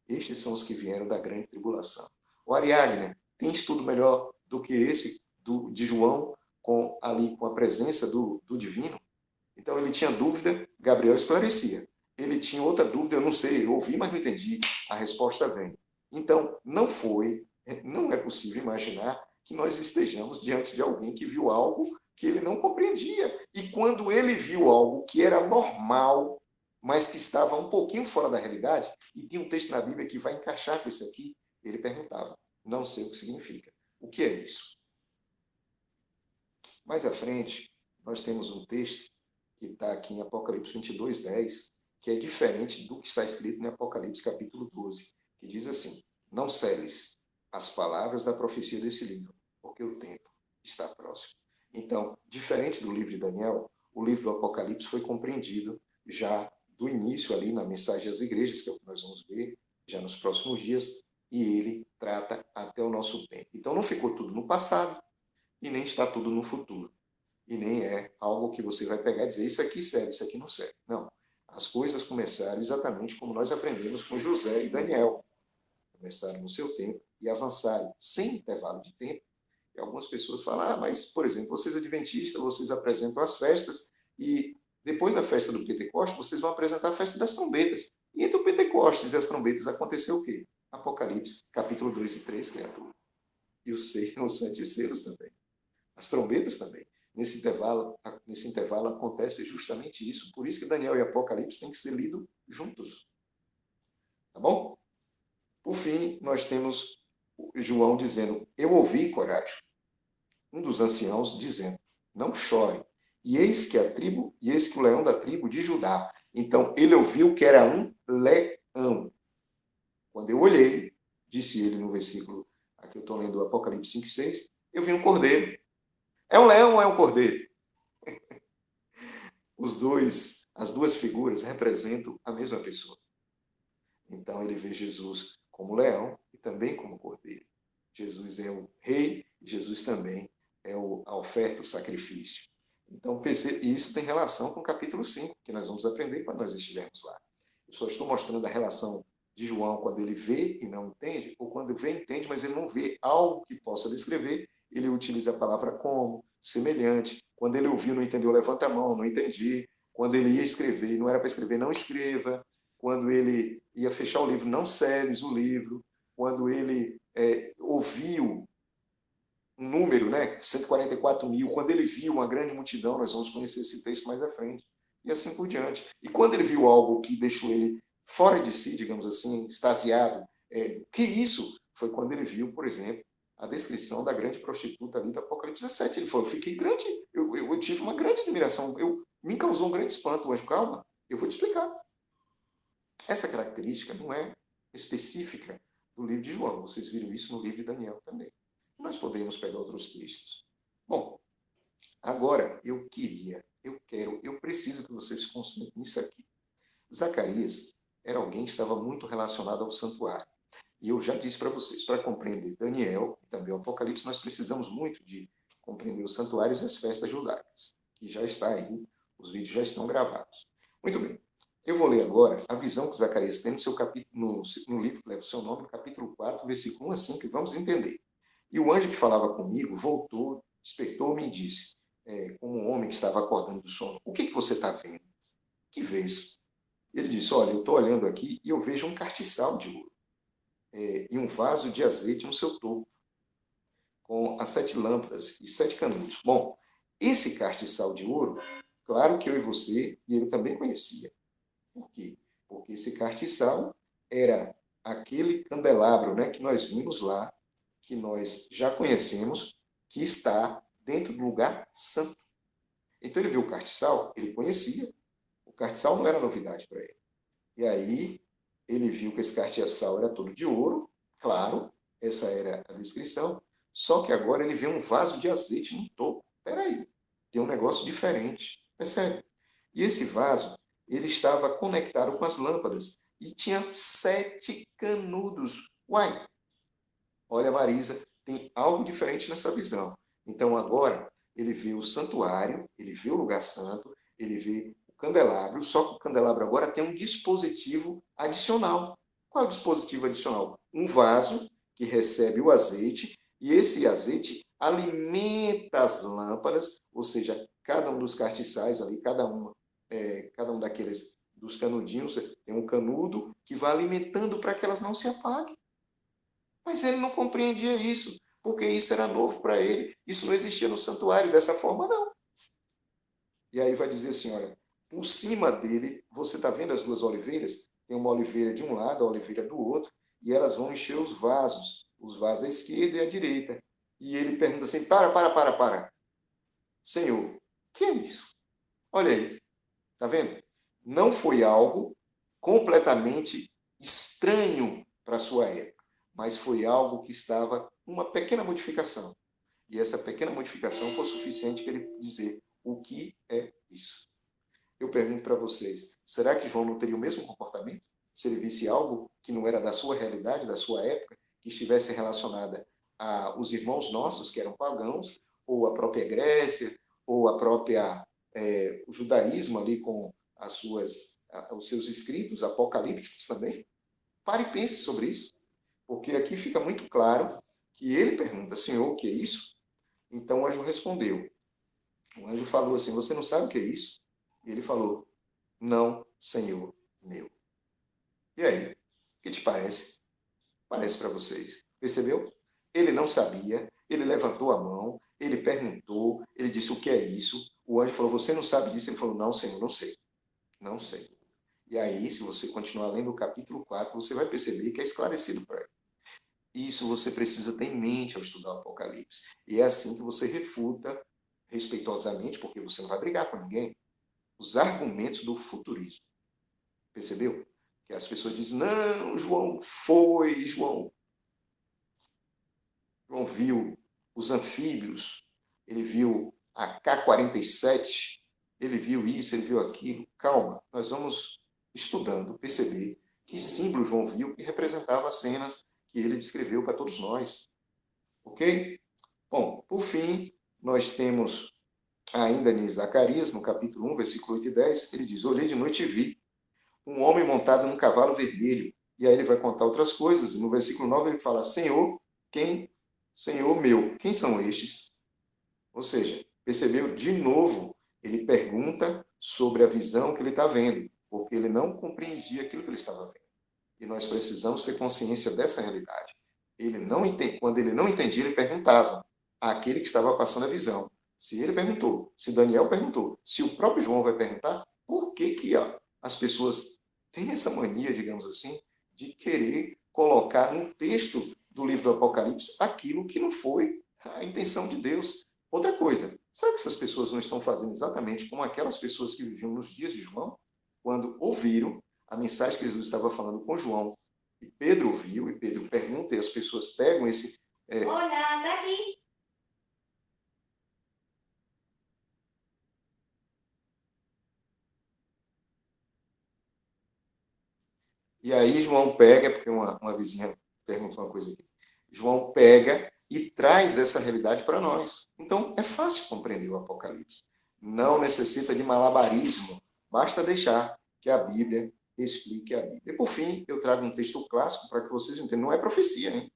estes são os que vieram da grande tribulação. O Ariadne, tem estudo melhor do que esse de João com a presença do divino? Então ele tinha dúvida, Gabriel esclarecia. Ele tinha outra dúvida, eu não sei, eu ouvi, mas não entendi. A resposta vem. Então, não é possível imaginar que nós estejamos diante de alguém que viu algo que ele não compreendia. E quando ele viu algo que era normal, mas que estava um pouquinho fora da realidade, e tem um texto na Bíblia que vai encaixar com isso aqui, ele perguntava: não sei o que significa. O que é isso? Mais à frente, nós temos um texto que está aqui em Apocalipse 22, 10, que é diferente do que está escrito em Apocalipse capítulo 12, que diz assim: não celes as palavras da profecia desse livro, porque o tempo está próximo. Então, diferente do livro de Daniel, o livro do Apocalipse foi compreendido já do início ali na mensagem às igrejas, que é o que nós vamos ver já nos próximos dias, e ele trata até o nosso tempo. Então, não ficou tudo no passado e nem está tudo no futuro. E nem é algo que você vai pegar e dizer: isso aqui serve, isso aqui não serve. Não. As coisas começaram exatamente como nós aprendemos com José e Daniel. Começaram no seu tempo e avançaram sem intervalo de tempo. E algumas pessoas falam: mas, por exemplo, vocês adventistas, vocês apresentam as festas e depois da festa do Pentecostes, vocês vão apresentar a festa das trombetas. E entre o Pentecostes e as trombetas aconteceu o quê? Apocalipse, capítulo 2 e 3, criatura. E os 7 selos também. As trombetas também. Nesse intervalo acontece justamente isso. Por isso que Daniel e Apocalipse têm que ser lidos juntos. Tá bom? Por fim, nós temos João dizendo: eu ouvi, coragem, um dos anciãos dizendo: não chore. E eis que o leão da tribo de Judá. Então, ele ouviu que era um leão. Quando eu olhei, disse ele no versículo, aqui eu estou lendo o Apocalipse 5, 6, eu vi um cordeiro. É um leão ou é um cordeiro? As duas figuras representam a mesma pessoa. Então ele vê Jesus como leão e também como cordeiro. Jesus é o rei, Jesus também é a oferta, o sacrifício. Então, isso tem relação com o capítulo 5, que nós vamos aprender quando nós estivermos lá. Eu só estou mostrando a relação de João quando ele vê e não entende, ou quando vê e entende, mas ele não vê algo que possa descrever, ele utiliza a palavra como, semelhante. Quando ele ouviu, não entendeu, levanta a mão, não entendi. Quando ele ia escrever e não era para escrever, não escreva. Quando ele ia fechar o livro, não seles o livro. Quando ele ouviu um número, né, 144 mil, quando ele viu uma grande multidão, nós vamos conhecer esse texto mais à frente, e assim por diante. E quando ele viu algo que deixou ele fora de si, digamos assim, extasiado, que isso? Foi quando ele viu, por exemplo, a descrição da grande prostituta ali do Apocalipse 17. Ele falou: eu fiquei grande, eu tive uma grande admiração, me causou um grande espanto. Mas calma, eu vou te explicar. Essa característica não é específica do livro de João, vocês viram isso no livro de Daniel também. Nós poderíamos pegar outros textos. Bom, agora eu preciso que vocês se concentrem nisso aqui. Zacarias era alguém que estava muito relacionado ao santuário. E eu já disse para vocês, para compreender Daniel e também o Apocalipse, nós precisamos muito de compreender os santuários e as festas judaicas, que já está aí, os vídeos já estão gravados. Muito bem, eu vou ler agora a visão que Zacarias tem no seu capítulo, no livro que leva o seu nome, no capítulo 4, versículo 1 a 5, que vamos entender. E o anjo que falava comigo voltou, despertou-me e disse: como um homem que estava acordando do sono, o que você está vendo? Que vês? Ele disse, olha, eu estou olhando aqui e eu vejo um castiçal de ouro e um vaso de azeite no seu topo, com as 7 lâmpadas e 7 canudos. Bom, esse castiçal de ouro, claro que eu e você, e ele também conhecia. Por quê? Porque esse castiçal era aquele candelabro, né, que nós vimos lá, que nós já conhecemos, que está dentro do lugar santo. Então ele viu o castiçal, ele conhecia. O castiçal não era novidade para ele. E aí ele viu que esse castiçal era todo de ouro, claro, essa era a descrição, só que agora ele vê um vaso de azeite no topo. Espera aí, tem um negócio diferente, percebe? E esse vaso, ele estava conectado com as lâmpadas e tinha 7 canudos. Uai, olha, Marisa, tem algo diferente nessa visão. Então agora ele vê o santuário, ele vê o lugar santo, ele vê o candelabro, só que o candelabro agora tem um dispositivo adicional. Qual é o dispositivo adicional? Um vaso que recebe o azeite e esse azeite alimenta as lâmpadas, ou seja, cada um dos castiçais ali, cada um daqueles dos canudinhos tem um canudo que vai alimentando para que elas não se apaguem. Mas ele não compreendia isso, porque isso era novo para ele. Isso não existia no santuário dessa forma, não. E aí vai dizer assim, olha, por cima dele, você está vendo as 2 oliveiras? Tem uma oliveira de um lado, a oliveira do outro, e elas vão encher os vasos à esquerda e à direita. E ele pergunta assim, para. Senhor, o que é isso? Olha aí, tá vendo? Não foi algo completamente estranho para a sua época, mas foi algo que estava uma pequena modificação. E essa pequena modificação foi suficiente para ele dizer o que é isso. Eu pergunto para vocês, será que João não teria o mesmo comportamento se ele visse algo que não era da sua realidade, da sua época, que estivesse relacionada aos irmãos nossos, que eram pagãos, ou a própria Grécia, ou a própria o judaísmo ali com os seus escritos apocalípticos também? Pare e pense sobre isso, porque aqui fica muito claro que ele pergunta, Senhor, o que é isso? Então o anjo respondeu. O anjo falou assim, você não sabe o que é isso? E ele falou, não, Senhor meu. E aí, o que te parece? Parece para vocês. Percebeu? Ele não sabia, ele levantou a mão, ele perguntou, ele disse o que é isso? O anjo falou, você não sabe disso? Ele falou, não, Senhor, não sei. Não sei. E aí, se você continuar lendo o capítulo 4, você vai perceber que é esclarecido para ele. Isso você precisa ter em mente ao estudar o Apocalipse. E é assim que você refuta respeitosamente, porque você não vai brigar com ninguém, os argumentos do futurismo. Percebeu? Que as pessoas dizem, não, João viu os anfíbios, ele viu a K-47, ele viu isso, ele viu aquilo. Calma, nós vamos estudando, perceber que símbolo João viu que representava as cenas que ele descreveu para todos nós. Ok? Bom, por fim, nós temos ainda em Zacarias, no capítulo 1, versículo 8 e 10, ele diz, olhei de noite e vi um homem montado num cavalo vermelho. E aí ele vai contar outras coisas. No versículo 9 ele fala, Senhor, quem? Senhor meu, quem são estes? Ou seja, percebeu de novo, ele pergunta sobre a visão que ele está vendo, porque ele não compreendia aquilo que ele estava vendo. E nós precisamos ter consciência dessa realidade. Quando ele não entendia, ele perguntava àquele que estava passando a visão. Se ele perguntou, se Daniel perguntou, se o próprio João vai perguntar, por que as pessoas têm essa mania, digamos assim, de querer colocar no texto do livro do Apocalipse aquilo que não foi a intenção de Deus? Outra coisa, será que essas pessoas não estão fazendo exatamente como aquelas pessoas que viviam nos dias de João, quando ouviram a mensagem que Jesus estava falando com João, e Pedro ouviu, e Pedro pergunta, e as pessoas pegam esse... Olha, tá aqui. E aí João pega, porque uma vizinha pergunta uma coisa aqui, João pega e traz essa realidade para nós. Então, é fácil compreender o Apocalipse. Não necessita de malabarismo, basta deixar que a Bíblia explique a Bíblia. E, por fim, eu trago um texto clássico para que vocês entendam. Não é profecia, hein?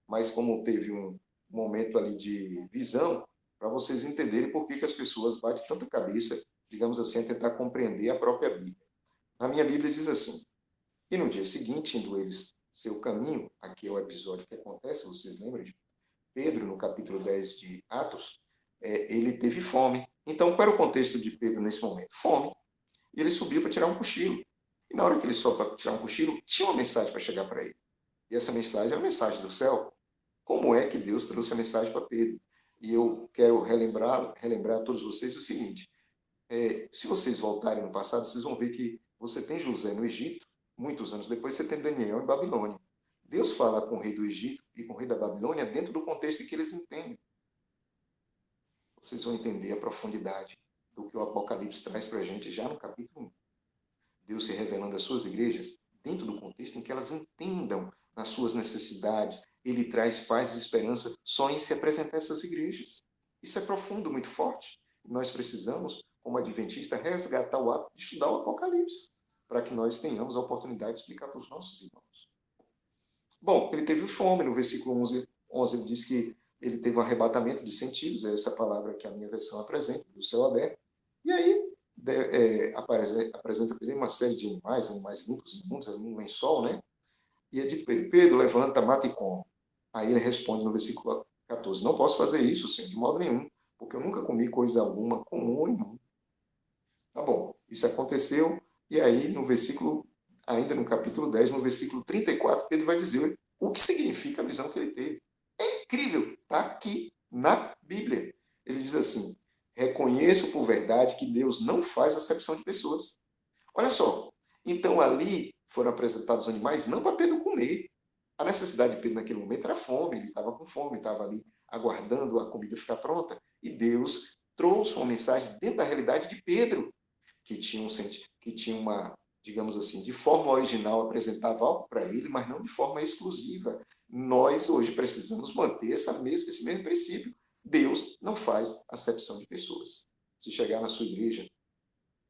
Mas como teve um momento ali de visão, para vocês entenderem por que as pessoas batem tanta cabeça, digamos assim, a tentar compreender a própria Bíblia. Na minha Bíblia diz assim: e no dia seguinte, indo eles seu caminho, aqui é o episódio que acontece, vocês lembram de Pedro, no capítulo 10 de Atos, ele teve fome. Então, qual era o contexto de Pedro nesse momento? Fome. E ele subiu para tirar um cochilo. E na hora que ele sobe para tirar um cochilo, tinha uma mensagem para chegar para ele. E essa mensagem era a mensagem do céu. Como é que Deus trouxe a mensagem para Pedro? E eu quero relembrar a todos vocês o seguinte: se vocês voltarem no passado, vocês vão ver que você tem José no Egito, muitos anos depois você tem Daniel em Babilônia. Deus fala com o rei do Egito e com o rei da Babilônia dentro do contexto em que eles entendem. Vocês vão entender a profundidade do que o Apocalipse traz para a gente já no capítulo 1. Deus se revelando às suas igrejas dentro do contexto em que elas entendam as suas necessidades. Ele traz paz e esperança só em se apresentar a essas igrejas. Isso é profundo, muito forte. Nós precisamos, como adventista, resgatar o hábito de estudar o Apocalipse, para que nós tenhamos a oportunidade de explicar para os nossos irmãos. Bom, ele teve fome, no versículo 11 ele diz que ele teve um arrebatamento de sentidos, é essa palavra que a minha versão apresenta, do céu aberto. E aí apresenta para ele uma série de animais limpos e imundos, um lençol, né? E é dito para ele: Pedro, levanta, mata e come. Aí ele responde no versículo 14: não posso fazer isso, Senhor, de modo nenhum, porque eu nunca comi coisa alguma comum ou imunda. Tá bom, isso aconteceu, e aí no versículo, ainda no capítulo 10, no versículo 34, Pedro vai dizer o que significa a visão que ele teve. É incrível, está aqui na Bíblia. Ele diz assim: reconheço por verdade que Deus não faz acepção de pessoas. Olha só, então ali foram apresentados animais não para Pedro comer. A necessidade de Pedro naquele momento era fome, ele estava com fome, estava ali aguardando a comida ficar pronta, e Deus trouxe uma mensagem dentro da realidade de Pedro, que tinha uma, digamos assim, de forma original apresentava algo para ele, mas não de forma exclusiva. Nós hoje precisamos manter esse mesmo princípio. Deus não faz acepção de pessoas. Se chegar na sua igreja,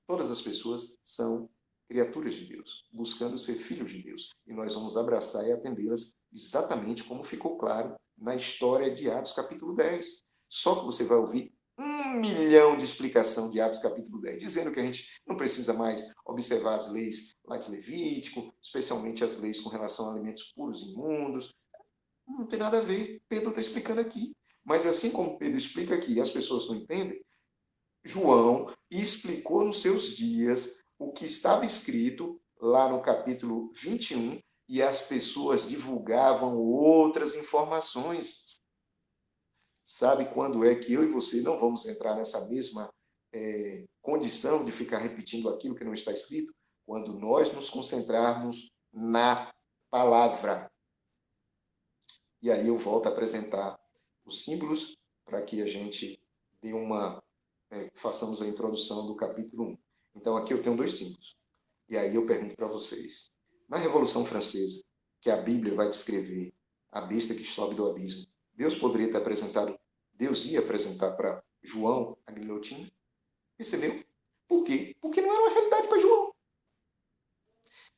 todas as pessoas são criaturas de Deus, buscando ser filhos de Deus. E nós vamos abraçar e atendê-las exatamente como ficou claro na história de Atos capítulo 10. Só que você vai ouvir 1 milhão de explicação de Atos capítulo 10, dizendo que a gente não precisa mais observar as leis lá de Levítico, especialmente as leis com relação a alimentos puros e imundos. Não tem nada a ver. Pedro está explicando aqui. Mas assim como Pedro explica aqui e as pessoas não entendem, João explicou nos seus dias o que estava escrito lá no capítulo 21 e as pessoas divulgavam outras informações. Sabe quando é que eu e você não vamos entrar nessa mesma condição de ficar repetindo aquilo que não está escrito? Quando nós nos concentrarmos na palavra. E aí eu volto a apresentar os símbolos para que a gente dê façamos a introdução do capítulo 1. Então, aqui eu tenho 2 símbolos. E aí eu pergunto para vocês: na Revolução Francesa, que a Bíblia vai descrever a besta que sobe do abismo, Deus ia apresentar para João a guilhotina? Percebeu? Por quê? Porque não era uma realidade para João.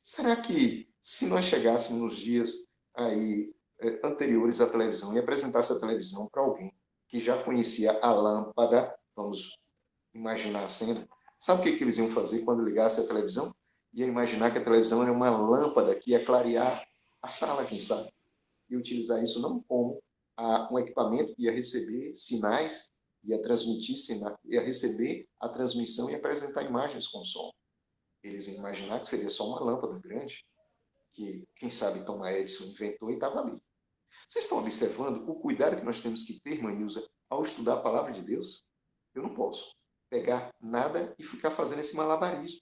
Será que, se nós chegássemos nos dias aí anteriores à televisão e apresentasse a televisão para alguém que já conhecia a lâmpada, vamos imaginar a cena, sabe o que eles iam fazer quando ligasse a televisão? Ia imaginar que a televisão era uma lâmpada que ia clarear a sala, quem sabe, e utilizar isso não como um equipamento que ia receber sinais, ia transmitir sinais, ia receber a transmissão e apresentar imagens com som. Eles iam imaginar que seria só uma lâmpada grande, que, quem sabe, Thomas Edison inventou e estava ali. Vocês estão observando o cuidado que nós temos que ter, Manilza, ao estudar a palavra de Deus? Eu não posso pegar nada e ficar fazendo esse malabarismo,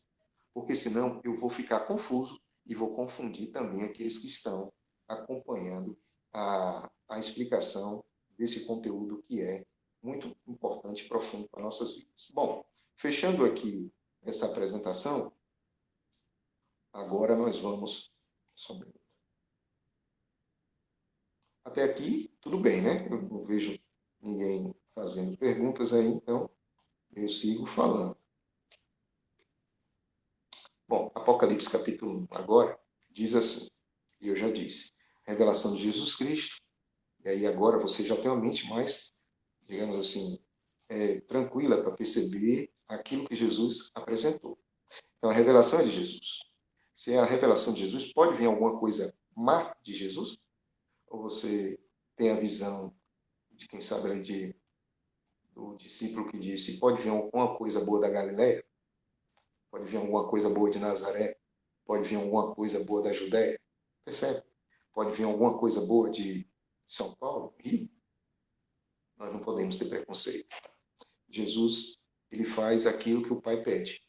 porque senão eu vou ficar confuso e vou confundir também aqueles que estão acompanhando a explicação desse conteúdo que é muito importante e profundo para nossas vidas. Bom, fechando aqui essa apresentação, agora nós vamos... Só um minuto. Até aqui, tudo bem, né? Eu não vejo ninguém fazendo perguntas aí, então eu sigo falando. Bom, Apocalipse capítulo 1 agora diz assim, e eu já disse, revelação de Jesus Cristo, e aí agora você já tem uma mente mais, digamos assim, tranquila para perceber aquilo que Jesus apresentou. Então, a revelação é de Jesus. Se é a revelação de Jesus, pode vir alguma coisa má de Jesus? Ou você tem a visão de, quem sabe, do discípulo que disse, pode vir alguma coisa boa da Galileia? Pode vir alguma coisa boa de Nazaré? Pode vir alguma coisa boa da Judéia? Percebe? Pode vir alguma coisa boa de São Paulo, Rio? Nós não podemos ter preconceito. Jesus, ele faz aquilo que o Pai pede.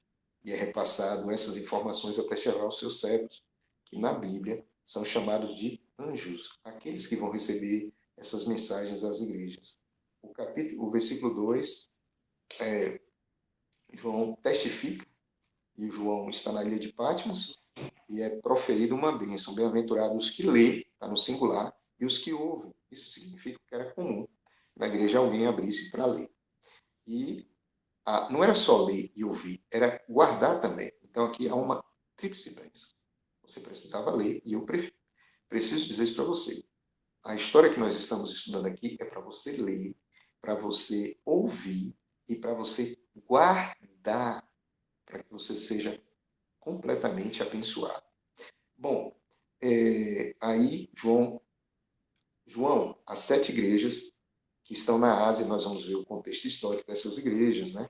E é repassado essas informações até chegar aos seus servos, que na Bíblia são chamados de anjos, aqueles que vão receber essas mensagens às igrejas. O versículo 2, João testifica, e o João está na ilha de Patmos, e é proferida uma bênção. Bem-aventurados os que lê, está no singular, e os que ouvem. Isso significa que era comum na igreja alguém abrisse para ler. E não era só ler e ouvir, era guardar também. Então aqui há uma tríplice bênção. Você precisava ler, e eu preciso dizer isso para você. A história que nós estamos estudando aqui é para você ler, para você ouvir e para você guardar, para que você seja completamente abençoado. Bom, aí João, as 7 igrejas que estão na Ásia, nós vamos ver o contexto histórico dessas igrejas, né?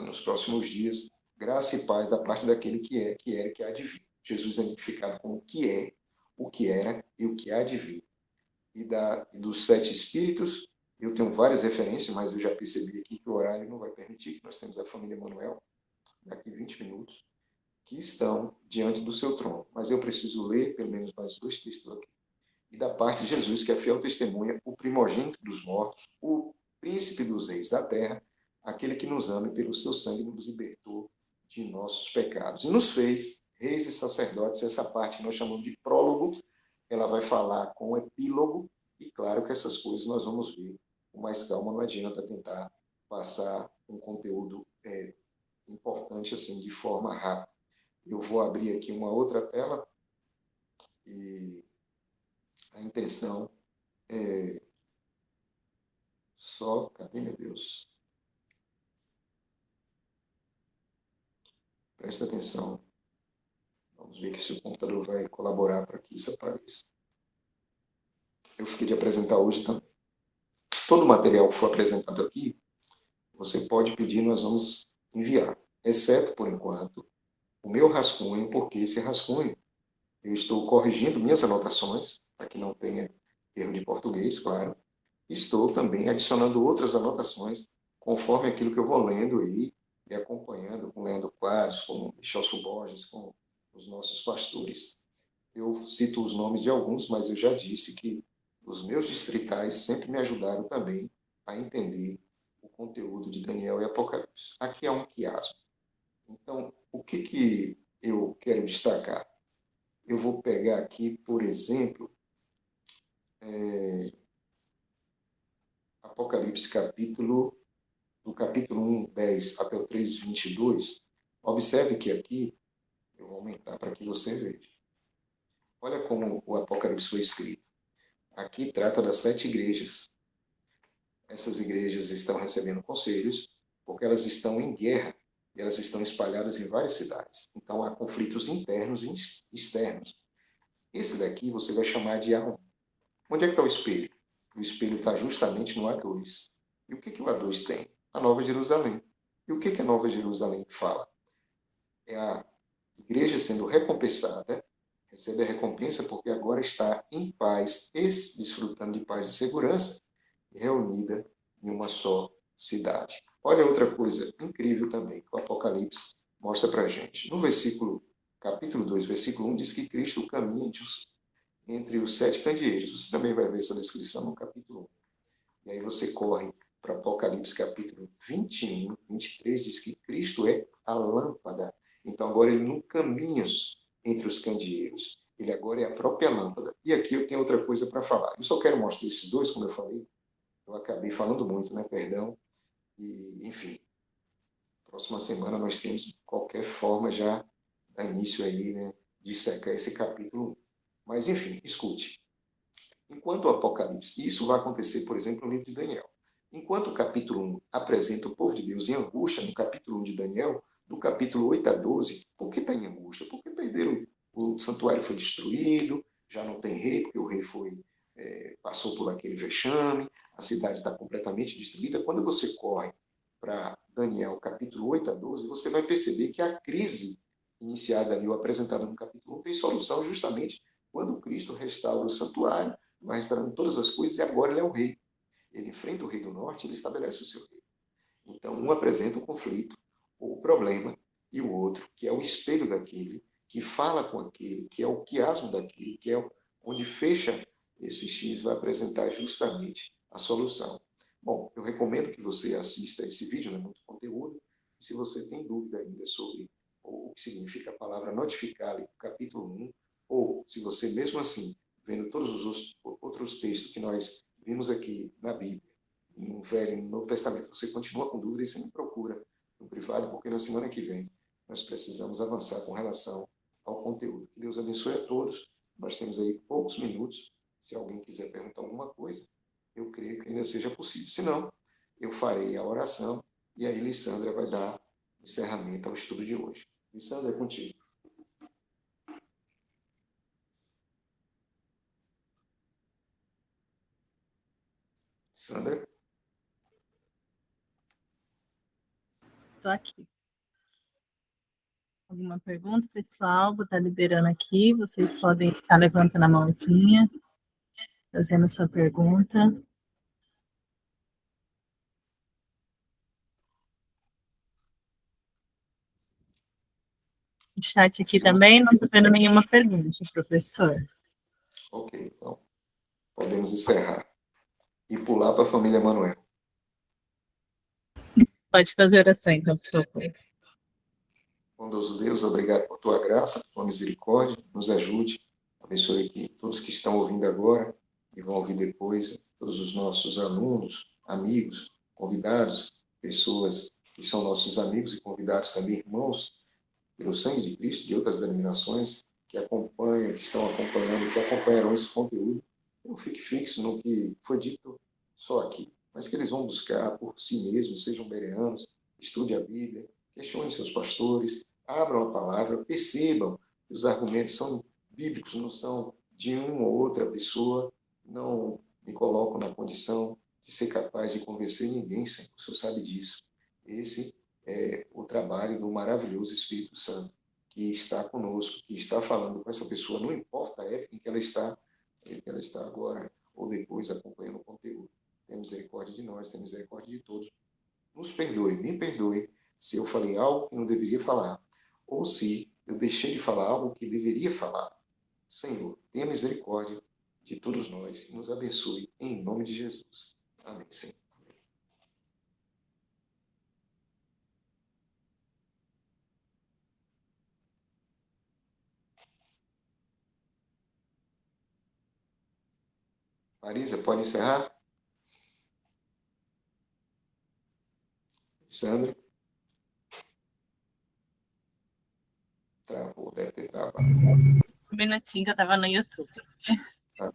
Nos próximos dias, graça e paz da parte daquele que é, que era e que há de vir. Jesus é identificado como o que é, o que era e o que há de vir. E dos 7 espíritos, eu tenho várias referências, mas eu já percebi aqui que o horário não vai permitir, que nós temos a família Emanuel, daqui 20 minutos, que estão diante do seu trono. Mas eu preciso ler pelo menos mais 2 textos aqui. E da parte de Jesus, que é fiel testemunha, o primogênito dos mortos, o príncipe dos reis da terra, aquele que nos ama e pelo seu sangue nos libertou de nossos pecados. E nos fez reis e sacerdotes. Essa parte que nós chamamos de prólogo, ela vai falar com o epílogo, e claro que essas coisas nós vamos ver com mais calma, não adianta tentar passar um conteúdo importante assim de forma rápida. Eu vou abrir aqui uma outra tela e a intenção é só... Cadê, meu Deus? Presta atenção. Vamos ver se o computador vai colaborar para que isso apareça. Eu fiquei de apresentar hoje também. Todo o material que for apresentado aqui, você pode pedir, nós vamos enviar. Exceto, por enquanto, o meu rascunho, porque esse rascunho eu estou corrigindo minhas anotações, para que não tenha erro de português, claro. Estou também adicionando outras anotações, conforme aquilo que eu vou lendo aí, e acompanhando com Leandro Quadros, com Michel Borges, com os nossos pastores. Eu cito os nomes de alguns, mas eu já disse que os meus distritais sempre me ajudaram também a entender o conteúdo de Daniel e Apocalipse. Aqui há um quiasmo. Então, o que eu quero destacar? Eu vou pegar aqui, por exemplo, Apocalipse do capítulo 1, 10 até o 3, 22. Observe que aqui, eu vou aumentar para que você veja. Olha como o Apocalipse foi escrito. Aqui trata das 7 igrejas. Essas igrejas estão recebendo conselhos porque elas estão em guerra e elas estão espalhadas em várias cidades. Então, há conflitos internos e externos. Esse daqui você vai chamar de A1. Onde é que está o espelho? O espelho está justamente no A2. E o que o A2 tem? A Nova Jerusalém. E o que a Nova Jerusalém fala? É a igreja sendo recompensada, recebe a recompensa porque agora está em paz, desfrutando de paz e segurança, reunida em uma só cidade. Olha outra coisa incrível também que o Apocalipse mostra para a gente. No capítulo 2, versículo 1, diz que Cristo caminha entre os 7 candeeiros. Você também vai ver essa descrição no capítulo 1. E aí você corre para Apocalipse capítulo 21, 23, diz que Cristo é a lâmpada. Então agora ele não caminha entre os candeeiros, ele agora é a própria lâmpada. E aqui eu tenho outra coisa para falar. Eu só quero mostrar esses dois, como eu falei. Eu acabei falando muito, né? Perdão. E, enfim, próxima semana nós temos, de qualquer forma, já dar início aí, né? De secar esse capítulo 1. Mas, enfim, escute. Enquanto o Apocalipse, isso vai acontecer, por exemplo, no livro de Daniel. Enquanto o capítulo 1 apresenta o povo de Deus em angústia, no capítulo 1 de Daniel, do capítulo 8 a 12, por que está em angústia? Porque perderam, o santuário foi destruído, já não tem rei, porque o rei passou por aquele vexame, a cidade está completamente destruída. Quando você corre para Daniel, capítulo 8 a 12, você vai perceber que a crise iniciada ali, ou apresentada no capítulo 1, tem solução justamente quando Cristo restaura o santuário, vai restaurando todas as coisas, e agora ele é o rei. Ele enfrenta o rei do norte, ele estabelece o seu rei. Então, um apresenta o conflito, ou o problema, e o outro, que é o espelho daquele, que fala com aquele, que é o quiasmo daquele, que é onde fecha esse X, vai apresentar justamente a solução. Bom, eu recomendo que você assista esse vídeo, não é muito conteúdo. Se você tem dúvida ainda sobre o que significa a palavra notificar, capítulo 1, ou se você mesmo assim, vendo todos os outros textos que nós vimos aqui na Bíblia, no Velho e no Novo Testamento, você continua com dúvida, e você me procura no privado, porque na semana que vem nós precisamos avançar com relação ao conteúdo. Que Deus abençoe a todos. Nós temos aí poucos minutos. Se alguém quiser perguntar alguma coisa, eu creio que ainda seja possível. Se não, eu farei a oração e aí Lissandra vai dar encerramento ao estudo de hoje. Lissandra, é contigo. Sandra? Estou aqui. Alguma pergunta, pessoal? Vou estar liberando aqui. Vocês podem estar levantando a mãozinha, fazendo sua pergunta. O chat aqui também, não estou vendo nenhuma pergunta, professor. Ok, então podemos encerrar e pular para a família Manuel. Pode fazer oração, então, por favor. Bondoso Deus, obrigado por tua graça, por tua misericórdia, nos ajude, abençoe aqui todos que estão ouvindo agora e vão ouvir depois, todos os nossos alunos, amigos, convidados, pessoas que são nossos amigos e convidados também, irmãos, pelo sangue de Cristo, de outras denominações, que acompanham, que estão acompanhando, que acompanharão esse conteúdo. Não fique fixo no que foi dito só aqui, mas que eles vão buscar por si mesmos, sejam bereanos, estude a Bíblia, questione seus pastores, abram a palavra, percebam que os argumentos são bíblicos, não são de uma ou outra pessoa, não me coloco na condição de ser capaz de convencer ninguém, Senhor, o Senhor sabe disso. Esse é o trabalho do maravilhoso Espírito Santo, que está conosco, que está falando com essa pessoa, não importa a época em que ela está agora ou depois acompanhando o conteúdo. Tem misericórdia de nós, tem misericórdia de todos. Nos perdoe, me perdoe se eu falei algo que não deveria falar, ou se eu deixei de falar algo que deveria falar. Senhor, tenha misericórdia de todos nós e nos abençoe em nome de Jesus. Amém, Senhor. Marisa, pode encerrar? Sandra? Travou, deve ter travado. Um minutinho que eu estava no YouTube. Tá.